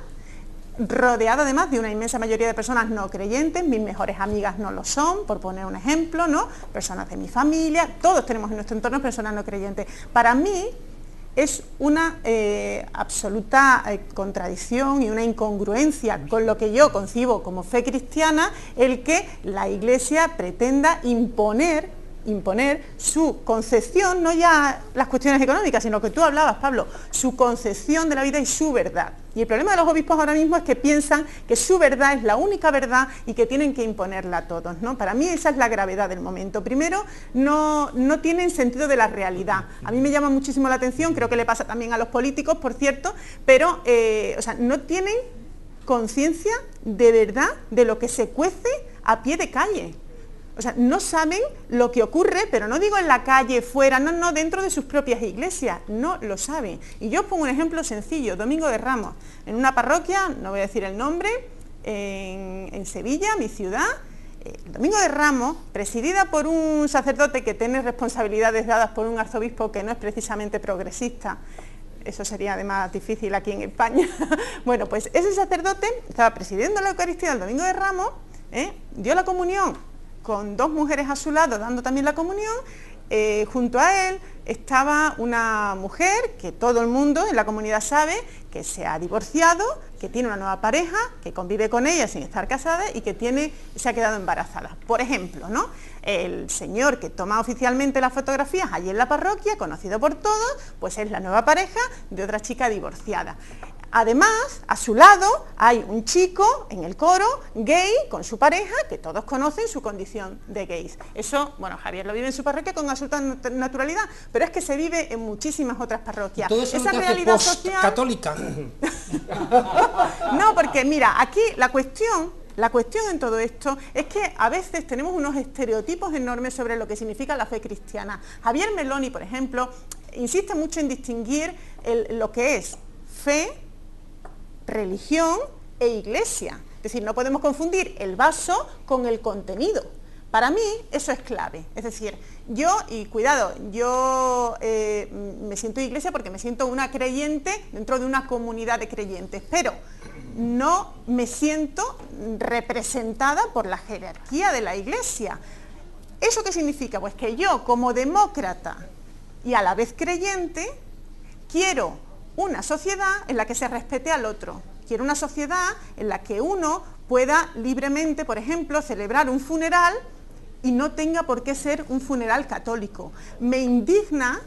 rodeada además de una inmensa mayoría de personas no creyentes. Mis mejores amigas no lo son, por poner un ejemplo, ¿no? Personas de mi familia, todos tenemos en nuestro entorno personas no creyentes. Para mí es una absoluta contradicción y una incongruencia con lo que yo concibo como fe cristiana el que la Iglesia pretenda imponer su concepción, no ya las cuestiones económicas, sino que tú hablabas, Pablo, su concepción de la vida y su verdad. Y el problema de los obispos ahora mismo es que piensan que su verdad es la única verdad y que tienen que imponerla a todos, ¿no? Para mí esa es la gravedad del momento. Primero, no tienen sentido de la realidad. A mí me llama muchísimo la atención, creo que le pasa también a los políticos, por cierto, pero o sea, no tienen conciencia de verdad de lo que se cuece a pie de calle. O sea, no saben lo que ocurre, pero no digo en la calle, fuera, no, dentro de sus propias iglesias, no lo saben. Y yo os pongo un ejemplo sencillo, Domingo de Ramos, en una parroquia, no voy a decir el nombre, en Sevilla, mi ciudad, Domingo de Ramos, presidida por un sacerdote que tiene responsabilidades dadas por un arzobispo que no es precisamente progresista. Eso sería además difícil aquí en España. Bueno, pues ese sacerdote estaba presidiendo la Eucaristía del Domingo de Ramos, dio la comunión con dos mujeres a su lado dando también la comunión. Junto a él estaba una mujer que todo el mundo en la comunidad sabe que se ha divorciado, que tiene una nueva pareja, que convive con ella sin estar casada y que se ha quedado embarazada. Por ejemplo, ¿no? El señor que toma oficialmente las fotografías allí en la parroquia, conocido por todos, pues es la nueva pareja de otra chica divorciada. Además, a su lado hay un chico en el coro gay con su pareja, que todos conocen su condición de gays. Eso, bueno, Javier lo vive en su parroquia con absoluta naturalidad, pero es que se vive en muchísimas otras parroquias. Todo eso esa no te realidad hace social católica. No, porque mira, aquí la cuestión en todo esto es que a veces tenemos unos estereotipos enormes sobre lo que significa la fe cristiana. Javier Meloni, por ejemplo, insiste mucho en distinguir lo que es fe, religión e iglesia. Es decir, no podemos confundir el vaso con el contenido. Para mí eso es clave. Es decir, yo me siento iglesia porque me siento una creyente dentro de una comunidad de creyentes, pero no me siento representada por la jerarquía de la iglesia. ¿Eso qué significa? Pues que yo, como demócrata y a la vez creyente, quiero una sociedad en la que se respete al otro. Quiero una sociedad en la que uno pueda libremente, por ejemplo, celebrar un funeral y no tenga por qué ser un funeral católico. Me indigna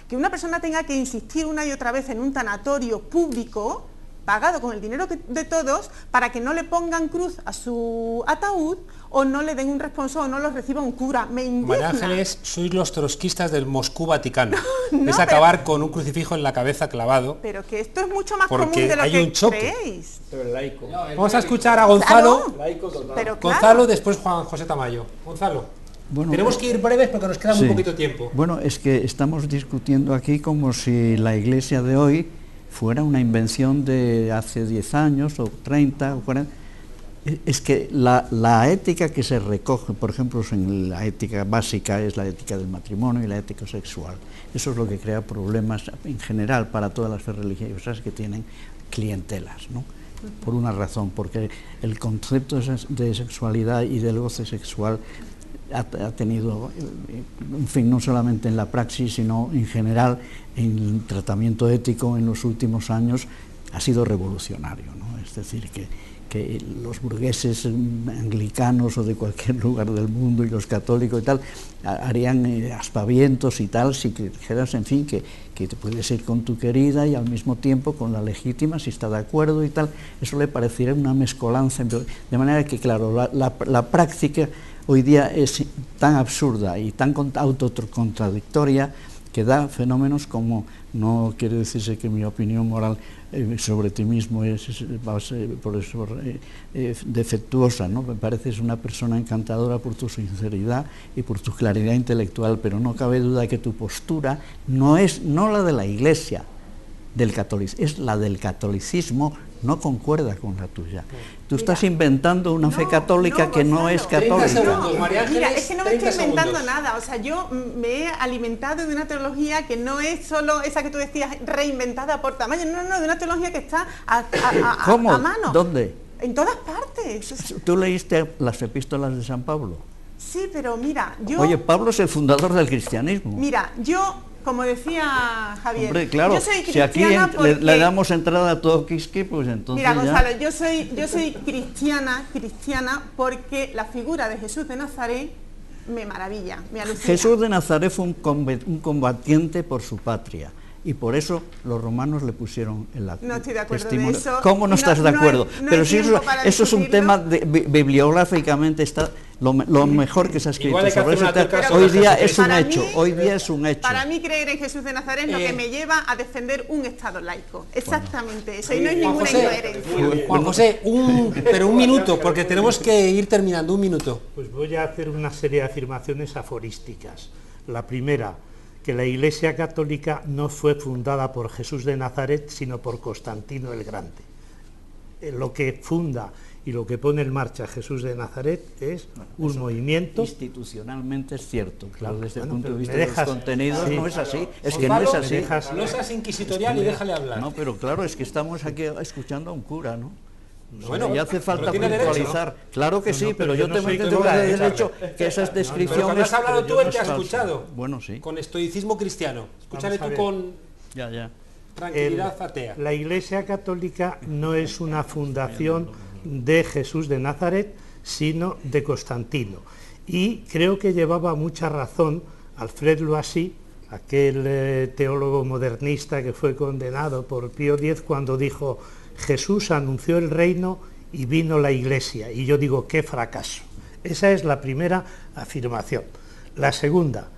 que una persona tenga que insistir una y otra vez en un tanatorio público, pagado con el dinero de todos, para que no le pongan cruz a su ataúd o no le den un responso o no lo reciba un cura. Me indigna. María Ángeles, sois los trotskistas del Moscú Vaticano. No, es acabar con un crucifijo en la cabeza clavado. Pero que esto es mucho más común porque de lo hay que un choque. creéis. Pero el laico. Vamos a escuchar a Gonzalo. Claro. Pero Gonzalo, claro. después Juan José Tamayo. Gonzalo. Bueno, tenemos que ir breves porque nos queda muy poquito tiempo. Bueno, es que estamos discutiendo aquí como si la Iglesia de hoy fuera una invención de hace 10 años o 30 o 40. Es que la ética que se recoge, por ejemplo, en la ética básica es la ética del matrimonio y la ética sexual. Eso es lo que crea problemas en general para todas las fe religiosas que tienen clientelas, ¿no? Por una razón, porque el concepto de sexualidad y del goce sexual ha tenido, en fin, no solamente en la praxis, sino en general en el tratamiento ético en los últimos años, ha sido revolucionario, ¿no? Es decir, que los burgueses anglicanos o de cualquier lugar del mundo y los católicos y tal harían aspavientos y tal si dijeras, en fin, que te puedes ir con tu querida y al mismo tiempo con la legítima si está de acuerdo y tal. Eso le parecería una mezcolanza, de manera que, claro, la práctica hoy día es tan absurda y tan autocontradictoria que da fenómenos como, no quiere decirse que mi opinión moral sobre ti mismo es por eso defectuosa, ¿no? Me pareces una persona encantadora por tu sinceridad y por tu claridad intelectual, pero no cabe duda que tu postura no es la de la Iglesia, del catolicismo, es la del catolicismo, no concuerda con la tuya. Tú estás inventando una fe católica que no es católica. 30 segundos, María Ángeles, Mira, es que no me estoy 30 inventando segundos. nada, o sea, yo me he alimentado de una teología que no es solo esa que tú decías, reinventada por tamaño, no, de una teología que está ¿Cómo? a mano. ¿Dónde? En todas partes. ¿Tú leíste las epístolas de San Pablo? Sí, pero mira, yo... Oye, Pablo es el fundador del cristianismo. Mira, yo, como decía Javier, Hombre, claro, yo soy si aquí cristiana porque... le damos entrada a todo Quisque, pues entonces Mira, ya... Gonzalo, yo soy cristiana porque la figura de Jesús de Nazaret me maravilla, me alucina. Jesús de Nazaret fue un combatiente por su patria. Y por eso los romanos le pusieron el No estoy de acuerdo de testimonio. eso. ¿Cómo no estás de acuerdo? Pero si eso es un tema, bibliográficamente está lo mejor que se ha escrito sobre ese tema. Hoy día es un hecho, hoy día es un hecho. Para mí creer en Jesús de Nazaret es lo que me lleva a defender un Estado laico. Exactamente eso, y no es ninguna incoherencia. Juan José, pero un minuto, porque tenemos que ir terminando, un minuto. Pues voy a hacer una serie de afirmaciones aforísticas. La primera, que la Iglesia Católica no fue fundada por Jesús de Nazaret, sino por Constantino el Grande. Lo que funda y lo que pone en marcha Jesús de Nazaret es un movimiento... Institucionalmente es cierto, claro, desde el punto de pero vista de los contenidos no es así, es que no es así. No seas inquisitorial y déjale hablar. No, pero claro, es que estamos aquí escuchando a un cura, ¿no? Bueno, ya hace falta tiene puntualizar. derecho, ¿no? Claro que sí, pero yo no tengo soy que cura, tener derecho que esas descripciones... Pero cuando has hablado tú, él te ha es falso. escuchado. Bueno, sí. Con estoicismo cristiano. Escúchale Vamos tú a ver. con Ya. tranquilidad atea. La Iglesia Católica no es una fundación de Jesús de Nazaret, sino de Constantino. Y creo que llevaba mucha razón Alfred Loisy, aquel teólogo modernista que fue condenado por Pío X, cuando dijo: Jesús anunció el reino y vino la Iglesia. Y yo digo, qué fracaso. Esa es la primera afirmación. La segunda,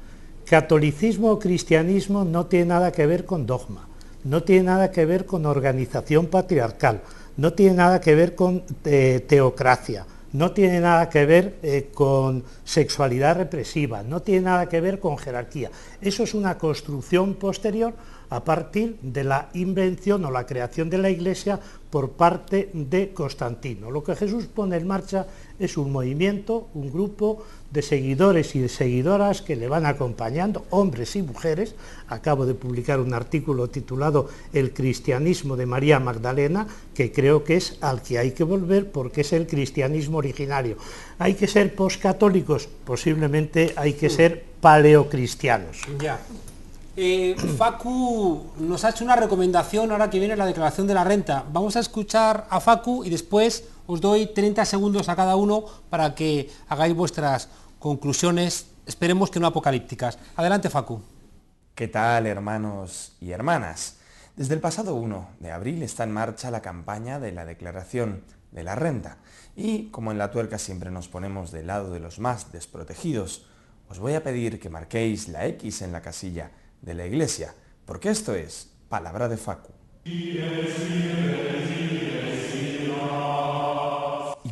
catolicismo o cristianismo no tiene nada que ver con dogma, no tiene nada que ver con organización patriarcal, no tiene nada que ver con teocracia, no tiene nada que ver con sexualidad represiva, no tiene nada que ver con jerarquía. Eso es una construcción posterior a partir de la invención o la creación de la Iglesia por parte de Constantino. Lo que Jesús pone en marcha es un movimiento, un grupo de seguidores y de seguidoras que le van acompañando, hombres y mujeres. Acabo de publicar un artículo titulado El cristianismo de María Magdalena, que creo que es al que hay que volver porque es el cristianismo originario. ¿Hay que ser poscatólicos? Posiblemente hay que ser paleocristianos. Ya. Facu nos ha hecho una recomendación ahora que viene la declaración de la renta. Vamos a escuchar a Facu y después os doy 30 segundos a cada uno para que hagáis vuestras conclusiones, esperemos que no apocalípticas. Adelante, Facu. ¿Qué tal, hermanos y hermanas? Desde el pasado 1 de abril está en marcha la campaña de la declaración de la renta. Y como en La Tuerca siempre nos ponemos del lado de los más desprotegidos, os voy a pedir que marquéis la X en la casilla de la Iglesia, porque esto es palabra de Facu. Y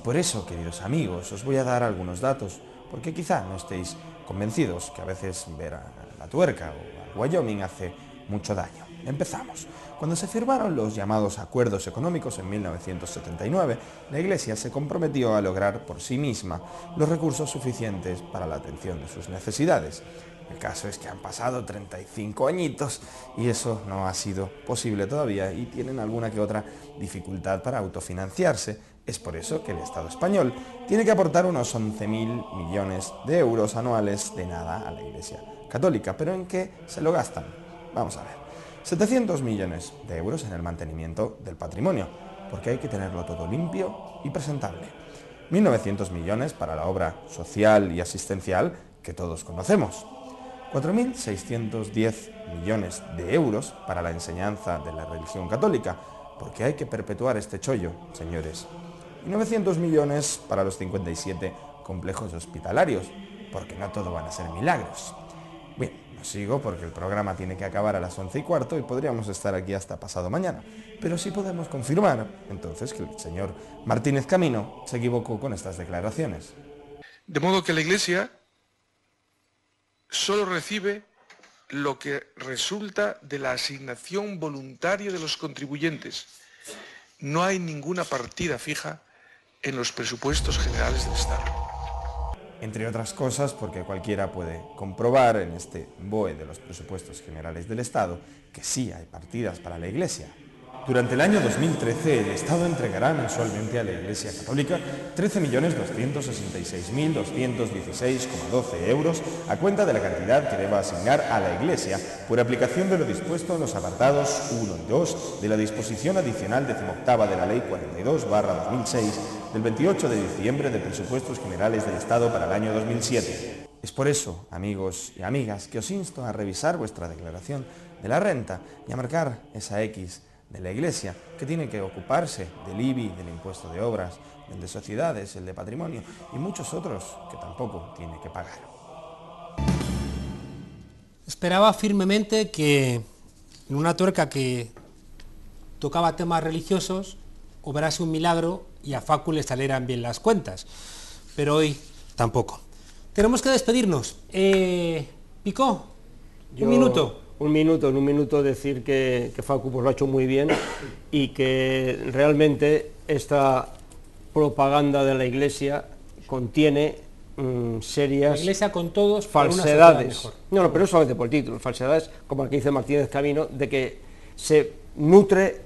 por eso, queridos amigos, os voy a dar algunos datos, porque quizá no estéis convencidos que a veces ver a La Tuerca o a Wyoming hace mucho daño. Empezamos. Cuando se firmaron los llamados acuerdos económicos en 1979, la Iglesia se comprometió a lograr por sí misma los recursos suficientes para la atención de sus necesidades. El caso es que han pasado 35 añitos y eso no ha sido posible todavía y tienen alguna que otra dificultad para autofinanciarse. Es por eso que el Estado español tiene que aportar unos 11.000 millones de euros anuales de nada a la Iglesia Católica. ¿Pero en qué se lo gastan? Vamos a ver. 700 millones de euros en el mantenimiento del patrimonio, porque hay que tenerlo todo limpio y presentable. 1.900 millones para la obra social y asistencial que todos conocemos. 4.610 millones de euros para la enseñanza de la religión católica, porque hay que perpetuar este chollo, señores. Y 900 millones para los 57 complejos hospitalarios, porque no todo van a ser milagros. Bien, no sigo porque el programa tiene que acabar a las 11:15 y podríamos estar aquí hasta pasado mañana. Pero sí podemos confirmar, entonces, que el señor Martínez Camino se equivocó con estas declaraciones. De modo que la Iglesia solo recibe lo que resulta de la asignación voluntaria de los contribuyentes. No hay ninguna partida fija en los presupuestos generales del Estado. Entre otras cosas, porque cualquiera puede comprobar en este BOE de los presupuestos generales del Estado que sí hay partidas para la Iglesia. Durante el año 2013, el Estado entregará mensualmente a la Iglesia Católica 13.266.216,12 euros a cuenta de la cantidad que deba asignar a la Iglesia por aplicación de lo dispuesto en los apartados 1 y 2 de la disposición adicional 18ª de la Ley 42/2006 del 28 de diciembre de Presupuestos Generales del Estado para el año 2007. Es por eso, amigos y amigas, que os insto a revisar vuestra declaración de la renta y a marcar esa X de la Iglesia, que tiene que ocuparse del IBI, del impuesto de obras, el de sociedades, el de patrimonio y muchos otros que tampoco tiene que pagar. Esperaba firmemente que en una tuerca que tocaba temas religiosos obrase un milagro y a Facu le salieran bien las cuentas, pero hoy tampoco. Tenemos que despedirnos. Picó, un minuto. En un minuto decir que Facu pues lo ha hecho muy bien y que realmente esta propaganda de la Iglesia contiene serias la Iglesia con todos, falsedades. No, pero no solamente por el título, falsedades como la que dice Martínez Camino, de que se nutre,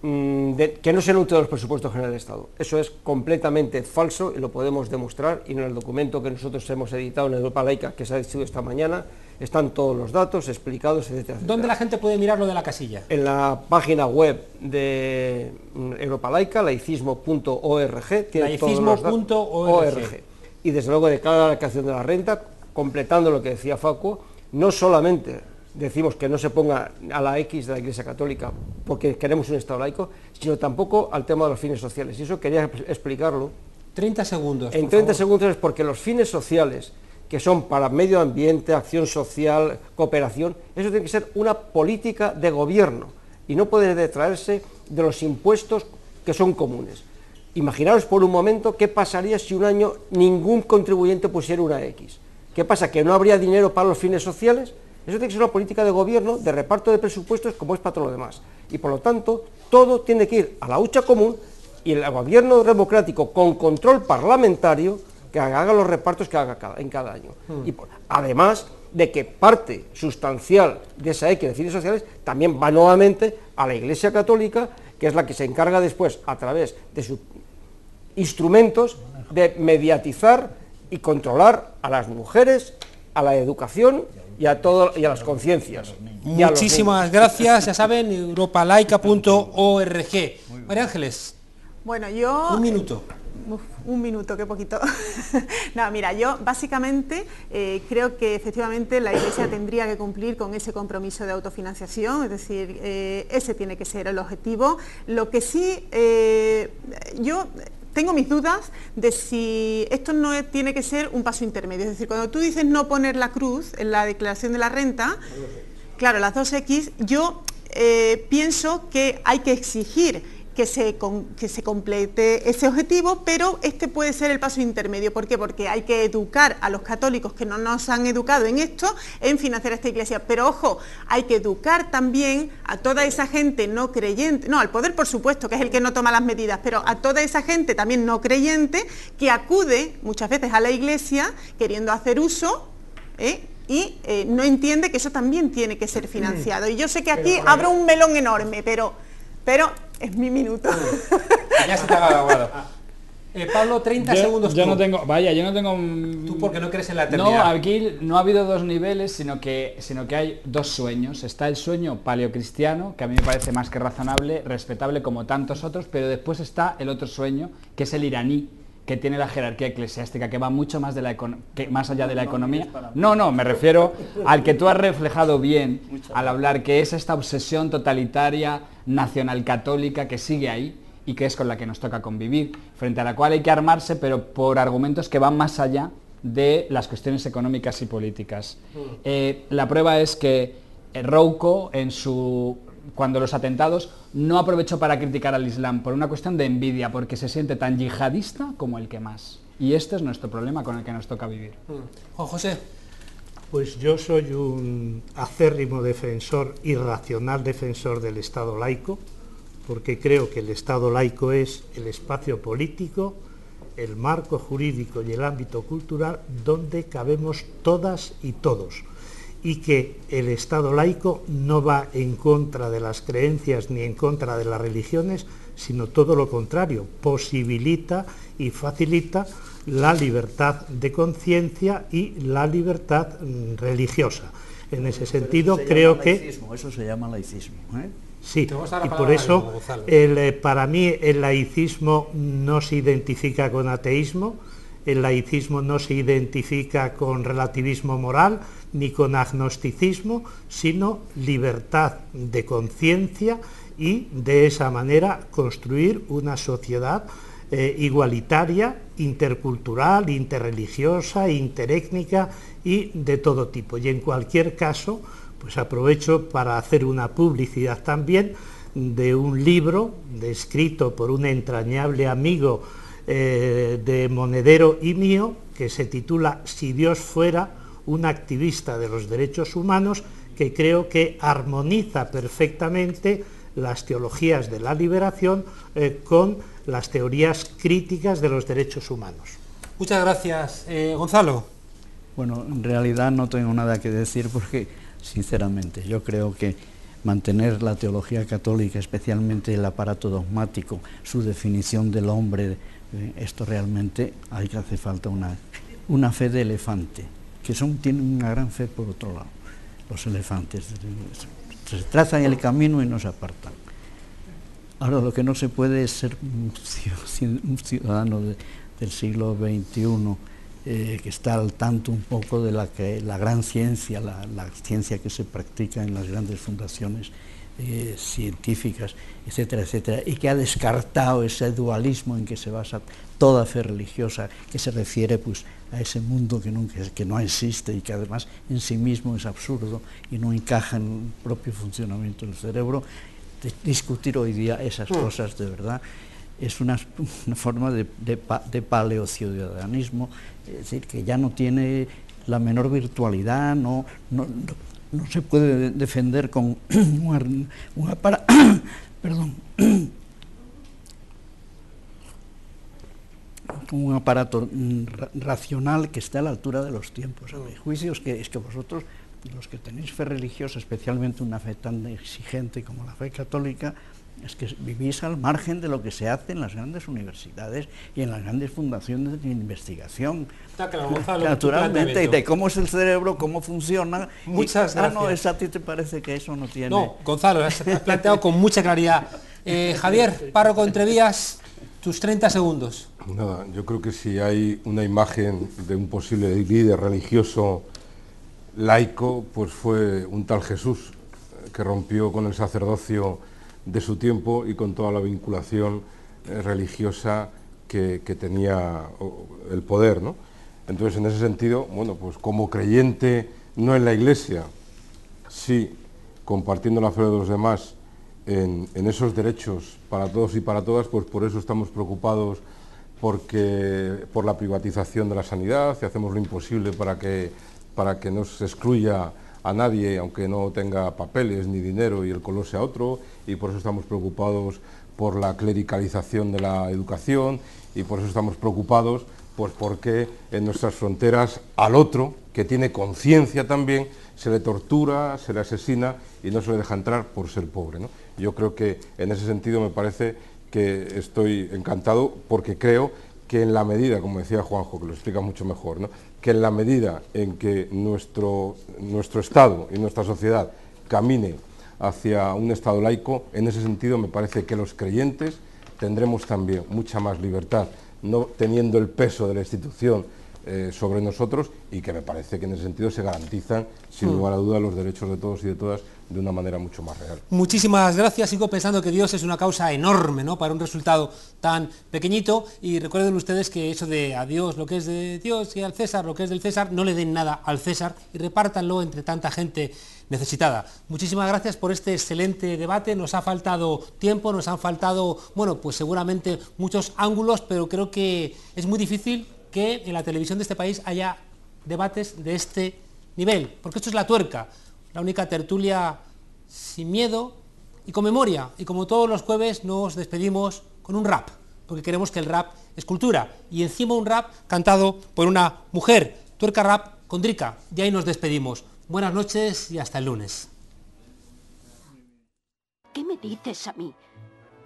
que no se nutre de los presupuestos generales del Estado. Eso es completamente falso y lo podemos demostrar, y en el documento que nosotros hemos editado en Europa Laica, que se ha distribuido esta mañana, están todos los datos explicados, etcétera. ¿Dónde la gente puede mirar lo de la casilla? En la página web de Europa Laica, laicismo.org, tiene laicismo.org. Y desde luego de cada declaración de la renta, completando lo que decía Facu, no solamente decimos que no se ponga a la X de la Iglesia Católica porque queremos un Estado laico, sino tampoco al tema de los fines sociales. Y eso quería explicarlo. 30 segundos. En 30 segundos es porque los fines sociales, que son para medio ambiente, acción social, cooperación, eso tiene que ser una política de gobierno y no puede detraerse de los impuestos que son comunes. Imaginaros por un momento qué pasaría si un año ningún contribuyente pusiera una X. ¿Qué pasa? ¿Que no habría dinero para los fines sociales? Eso tiene que ser una política de gobierno, de reparto de presupuestos, como es para todo lo demás. Y por lo tanto, todo tiene que ir a la hucha común y el gobierno democrático con control parlamentario que haga los repartos que haga en cada año. Y además de que parte sustancial de esa X de fines sociales también va nuevamente a la Iglesia Católica, que es la que se encarga después, a través de sus instrumentos, de mediatizar y controlar a las mujeres, a la educación y a las conciencias. Muchísimas gracias, ya saben, europalaica.org. María Ángeles. Bueno, yo... Un minuto. Un minuto, qué poquito. No, mira, yo básicamente creo que efectivamente la Iglesia tendría que cumplir con ese compromiso de autofinanciación, es decir, ese tiene que ser el objetivo. Lo que sí, yo tengo mis dudas de si esto no tiene que ser un paso intermedio, es decir, cuando tú dices no poner la cruz en la declaración de la renta, claro, las 2X, yo pienso que hay que exigir que se complete ese objetivo, pero este puede ser el paso intermedio. ¿Por qué? Porque hay que educar a los católicos que no nos han educado en esto, en financiar esta Iglesia. Pero ojo, hay que educar también a toda esa gente no creyente, no, al poder por supuesto, que es el que no toma las medidas, pero a toda esa gente también no creyente que acude muchas veces a la Iglesia queriendo hacer uso, y no entiende que eso también tiene que ser financiado. Y yo sé que aquí abro un melón enorme, pero es mi minuto. Ya se te ha acabado. Pablo, 30 segundos. Yo no tengo. Tú porque no crees en la eternidad. No, aquí no ha habido dos niveles, sino que hay dos sueños. Está el sueño paleocristiano, que a mí me parece más que razonable, respetable como tantos otros, pero después está el otro sueño, que es el iraní, que tiene la jerarquía eclesiástica, que va mucho más, más allá de la economía. No, me refiero al que tú has reflejado bien al hablar, que es esta obsesión totalitaria, nacional católica, que sigue ahí y que es con la que nos toca convivir, frente a la cual hay que armarse, pero por argumentos que van más allá de las cuestiones económicas y políticas. La prueba es que Rouco, cuando los atentados, no aprovechó para criticar al Islam por una cuestión de envidia, porque se siente tan yihadista como el que más. Y este es nuestro problema con el que nos toca vivir. Juan José. Pues yo soy un acérrimo defensor, irracional defensor del Estado laico, porque creo que el Estado laico es el espacio político, el marco jurídico y el ámbito cultural donde cabemos todas y todos, y que el Estado laico no va en contra de las creencias ni en contra de las religiones, sino todo lo contrario, posibilita y facilita la libertad de conciencia y la libertad religiosa. En ese sentido, creo que... Eso se llama laicismo, ¿eh? Sí, y por eso para mí el laicismo no se identifica con ateísmo, el laicismo no se identifica con relativismo moral ni con agnosticismo, sino libertad de conciencia y de esa manera construir una sociedad igualitaria, intercultural, interreligiosa, interétnica y de todo tipo. Y en cualquier caso, pues aprovecho para hacer una publicidad también de un libro escrito por un entrañable amigo de Monedero y mío, que se titula Si Dios fuera un activista de los derechos humanos, que creo que armoniza perfectamente las teologías de la liberación con las teorías críticas de los derechos humanos. Muchas gracias. Gonzalo. Bueno, en realidad no tengo nada que decir porque, sinceramente, yo creo que mantener la teología católica, especialmente el aparato dogmático, su definición del hombre, esto realmente hace falta una fe de elefante, que tienen una gran fe por otro lado, los elefantes. Se trazan el camino y no se apartan. Ahora, lo que no se puede es ser un ciudadano del siglo XXI que está al tanto un poco de la gran ciencia, la ciencia que se practica en las grandes fundaciones científicas, etcétera, etcétera, y que ha descartado ese dualismo en que se basa toda fe religiosa, que se refiere pues a ese mundo que no existe y que además en sí mismo es absurdo y no encaja en el propio funcionamiento del cerebro. Discutir hoy día esas cosas de verdad es una forma de paleociudadanismo, es decir, que ya no tiene la menor virtualidad, no se puede defender con un aparato, perdón, un aparato racional que esté a la altura de los tiempos. A mi juicio es que vosotros, los que tenéis fe religiosa, especialmente una fe tan exigente como la fe católica, es que vivís al margen de lo que se hace en las grandes universidades y en las grandes fundaciones de investigación. Está claro, Gonzalo, naturalmente, y de cómo es el cerebro, cómo funciona. Muchas gracias. No, ¿a ti te parece que eso no tiene...? No, Gonzalo, has planteado con mucha claridad. Javier, párroco Entrevías, tus 30 segundos. Nada, yo creo que si hay una imagen de un posible líder religioso laico, pues fue un tal Jesús, que rompió con el sacerdocio de su tiempo y con toda la vinculación religiosa que tenía el poder, ¿no? Entonces, en ese sentido, bueno, pues como creyente, no en la Iglesia, sí compartiendo la fe de los demás en esos derechos para todos y para todas, pues por eso estamos preocupados por la privatización de la sanidad, y hacemos lo imposible para que no se excluya a nadie, aunque no tenga papeles ni dinero y el color sea otro, y por eso estamos preocupados por la clericalización de la educación, y por eso estamos preocupados pues porque en nuestras fronteras al otro, que tiene conciencia también, se le tortura, se le asesina y no se le deja entrar por ser pobre, ¿no? Yo creo que en ese sentido me parece que estoy encantado, porque creo que en la medida, como decía Juanjo, que lo explica mucho mejor, ¿no?, que en la medida en que nuestro Estado y nuestra sociedad camine hacia un Estado laico, en ese sentido me parece que los creyentes tendremos también mucha más libertad, no teniendo el peso de la institución sobre nosotros, y que me parece que en ese sentido se garantizan, sin lugar a duda, los derechos de todos y de todas de una manera mucho más real. Muchísimas gracias. Sigo pensando que Dios es una causa enorme, ¿no?, para un resultado tan pequeñito, y recuerden ustedes que eso de a Dios lo que es de Dios y al César lo que es del César, no le den nada al César y repártanlo entre tanta gente necesitada. Muchísimas gracias por este excelente debate. Nos ha faltado tiempo, nos han faltado, bueno, pues seguramente muchos ángulos, pero creo que es muy difícil que en la televisión de este país haya debates de este nivel, porque esto es La Tuerca, la única tertulia sin miedo y con memoria. Y como todos los jueves nos despedimos con un rap, porque queremos que el rap es cultura, y encima un rap cantado por una mujer, Tuerca Rap con Drika. Y ahí nos despedimos. Buenas noches y hasta el lunes. ¿Qué me dices a mí?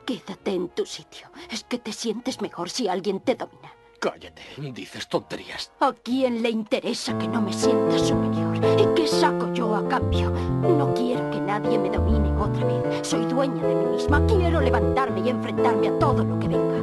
Quédate en tu sitio. Es que te sientes mejor si alguien te domina. Cállate, dices tonterías. ¿A quién le interesa que no me sienta superior? ¿Y qué saco yo a cambio? No quiero que nadie me domine otra vez. Soy dueña de mí misma. Quiero levantarme y enfrentarme a todo lo que venga.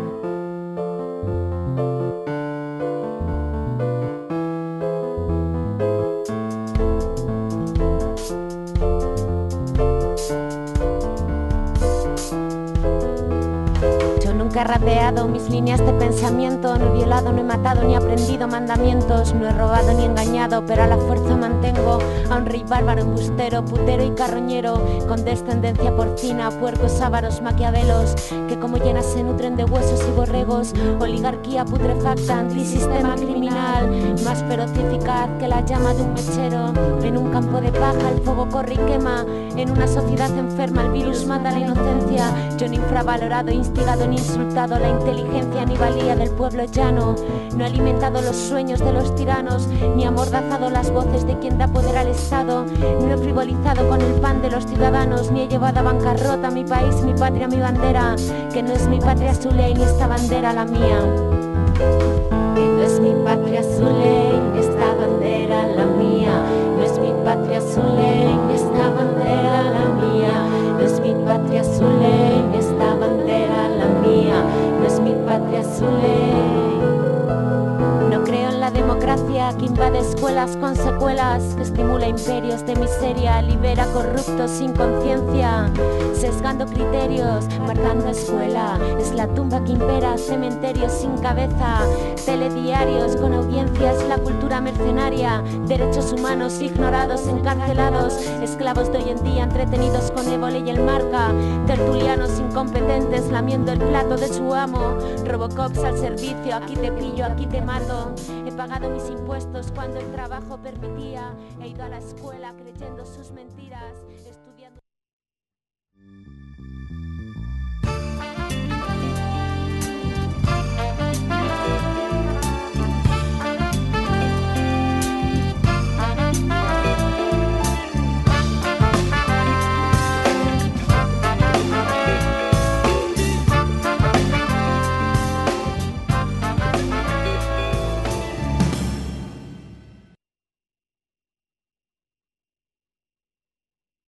He rapeado mis líneas de pensamiento, no he violado, no he matado, ni aprendido mandamientos, no he robado ni engañado, pero a la fuerza mantengo a un rey bárbaro, embustero, putero y carroñero, con descendencia porcina, puercos, ávaros, maquiavelos, que como llenas se nutren de huesos y borregos, oligarquía putrefacta, antisistema criminal, más feroz y eficaz que la llama de un mechero, en un campo de paja el fuego corre y quema, en una sociedad enferma el virus mata la inocencia, yo no infravalorado, instigado ni insultado la inteligencia ni valía del pueblo llano, no he alimentado los sueños de los tiranos, ni amordazado las voces de quien da poder al Estado, no he frivolizado con el pan de los ciudadanos, ni he llevado a bancarrota mi país, mi patria, mi bandera, que no es mi patria su ley, ni esta bandera la mía. Que no es mi patria su ley, ni esta bandera la mía, no es mi patria su ley, ni esta bandera la mía, no es mi patria su ley, ni esta bandera la mía, no es mi patria su ley. No creo en la democracia que invade escuelas con secuelas, que estimula imperios de miseria, libera corruptos sin conciencia, sesgando criterios, marcando escuela, es la tumba que impera, cementerios sin cabeza, telediarios con audiencias, la cultura mercenaria, derechos humanos ignorados, encarcelados, esclavos de hoy en día entretenidos con Évole y el Marca, tertulianos incompetentes lamiendo el plato de su amo, Robocops al servicio, aquí te pillo, aquí te mato, he pagado mis impuestos cuando el trabajo permitía, he ido a la escuela creyendo sus mentiras.